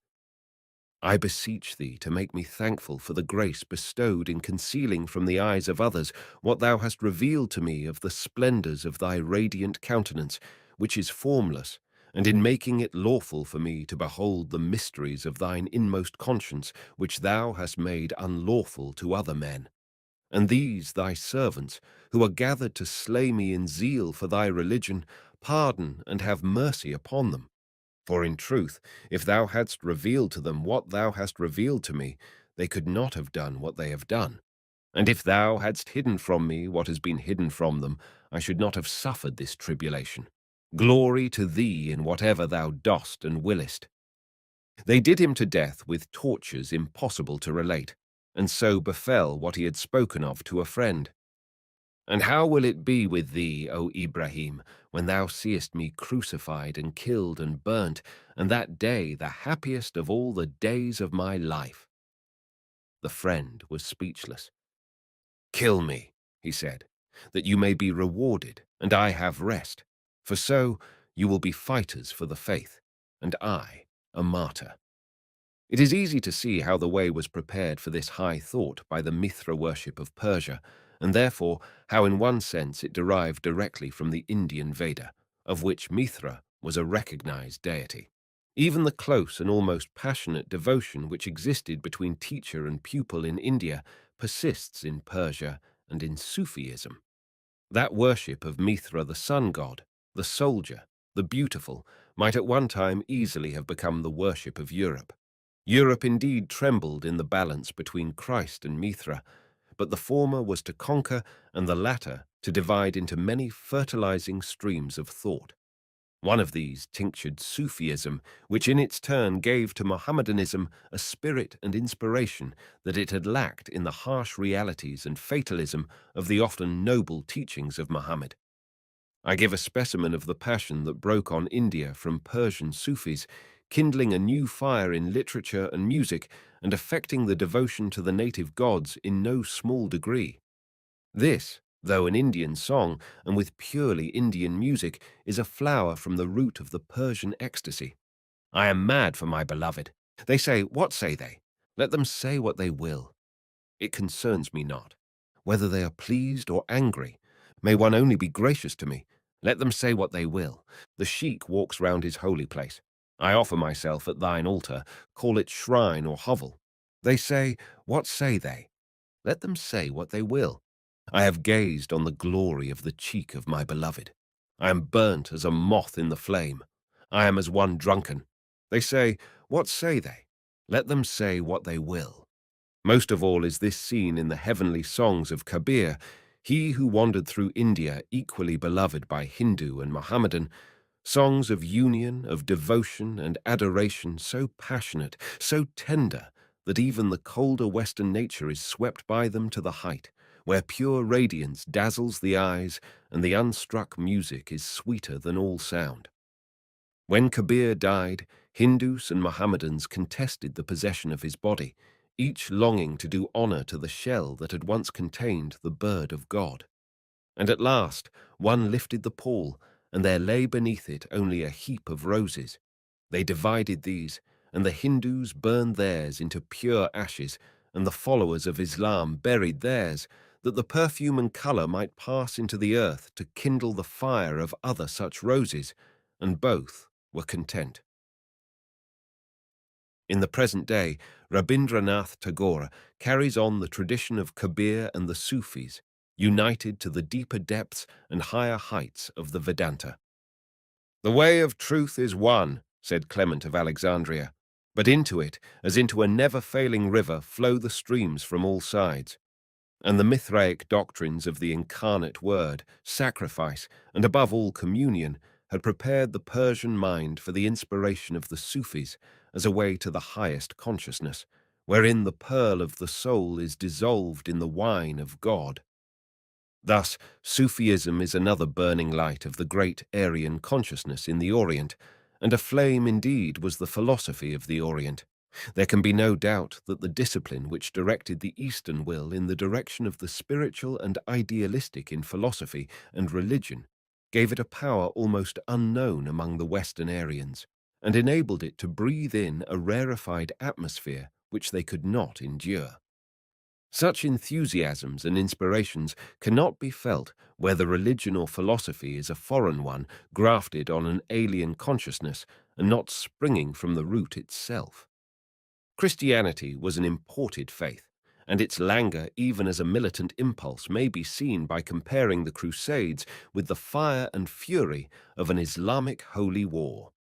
I beseech thee to make me thankful for the grace bestowed in concealing from the eyes of others what thou hast revealed to me of the splendors of thy radiant countenance, which is formless, and in making it lawful for me to behold the mysteries of thine inmost conscience, which thou hast made unlawful to other men. And these thy servants, who are gathered to slay me in zeal for thy religion, pardon and have mercy upon them. For in truth, if thou hadst revealed to them what thou hast revealed to me, they could not have done what they have done. And if thou hadst hidden from me what has been hidden from them, I should not have suffered this tribulation. Glory to thee in whatever thou dost and willest. They did him to death with tortures impossible to relate, and so befell what he had spoken of to a friend. And how will it be with thee, O Ibrahim, when thou seest me crucified and killed and burnt, and that day the happiest of all the days of my life? The friend was speechless. Kill me, he said, that you may be rewarded, and I have rest, for so you will be fighters for the faith, and I a martyr. It is easy to see how the way was prepared for this high thought by the Mithra worship of Persia, and therefore how in one sense it derived directly from the Indian Veda, of which Mithra was a recognized deity. Even the close and almost passionate devotion which existed between teacher and pupil in India persists in Persia and in Sufism. That worship of Mithra, the sun god, the soldier, the beautiful, might at one time easily have become the worship of Europe. Europe indeed trembled in the balance between Christ and Mithra, but the former was to conquer and the latter to divide into many fertilizing streams of thought. One of these tinctured Sufism, which in its turn gave to Mohammedanism a spirit and inspiration that it had lacked in the harsh realities and fatalism of the often noble teachings of Muhammad. I give a specimen of the passion that broke on India from Persian Sufis, kindling a new fire in literature and music and affecting the devotion to the native gods in no small degree. This, though an Indian song and with purely Indian music, is a flower from the root of the Persian ecstasy. I am mad for my beloved. They say, what say they? Let them say what they will. It concerns me not. Whether they are pleased or angry, may one only be gracious to me. Let them say what they will. The sheik walks round his holy place. I offer myself at thine altar, call it shrine or hovel. They say, what say they? Let them say what they will. I have gazed on the glory of the cheek of my beloved. I am burnt as a moth in the flame. I am as one drunken. They say, what say they? Let them say what they will. Most of all is this seen in the heavenly songs of Kabir, he who wandered through India equally beloved by Hindu and Mohammedan, songs of union, of devotion and adoration so passionate, so tender, that even the colder Western nature is swept by them to the height, where pure radiance dazzles the eyes and the unstruck music is sweeter than all sound. When Kabir died, Hindus and Mohammedans contested the possession of his body, each longing to do honor to the shell that had once contained the bird of God. And at last one lifted the pall, and there lay beneath it only a heap of roses. They divided these, and the Hindus burned theirs into pure ashes, and the followers of Islam buried theirs, that the perfume and colour might pass into the earth to kindle the fire of other such roses, and both were content. In the present day, Rabindranath Tagore carries on the tradition of Kabir and the Sufis, united to the deeper depths and higher heights of the Vedanta. "The way of truth is one," said Clement of Alexandria, "but into it, as into a never-failing river, flow the streams from all sides." And the Mithraic doctrines of the incarnate word, sacrifice, and above all communion, had prepared the Persian mind for the inspiration of the Sufis as a way to the highest consciousness, wherein the pearl of the soul is dissolved in the wine of God. Thus, Sufism is another burning light of the great Aryan consciousness in the Orient, and a flame indeed was the philosophy of the Orient. There can be no doubt that the discipline which directed the Eastern will in the direction of the spiritual and idealistic in philosophy and religion gave it a power almost unknown among the Western Aryans, and enabled it to breathe in a rarefied atmosphere which they could not endure. Such enthusiasms and inspirations cannot be felt where the religion or philosophy is a foreign one grafted on an alien consciousness and not springing from the root itself. Christianity was an imported faith, and its languor even as a militant impulse may be seen by comparing the Crusades with the fire and fury of an Islamic holy war.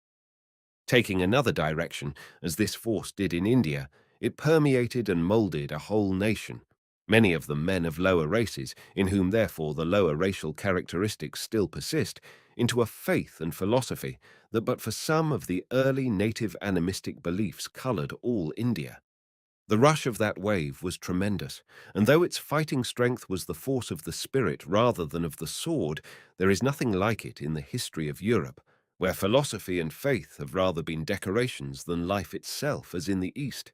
Taking another direction, as this force did in India, it permeated and moulded a whole nation, many of them men of lower races, in whom therefore the lower racial characteristics still persist, into a faith and philosophy that but for some of the early native animistic beliefs coloured all India. The rush of that wave was tremendous, and though its fighting strength was the force of the spirit rather than of the sword, there is nothing like it in the history of Europe, where philosophy and faith have rather been decorations than life itself, as in the East.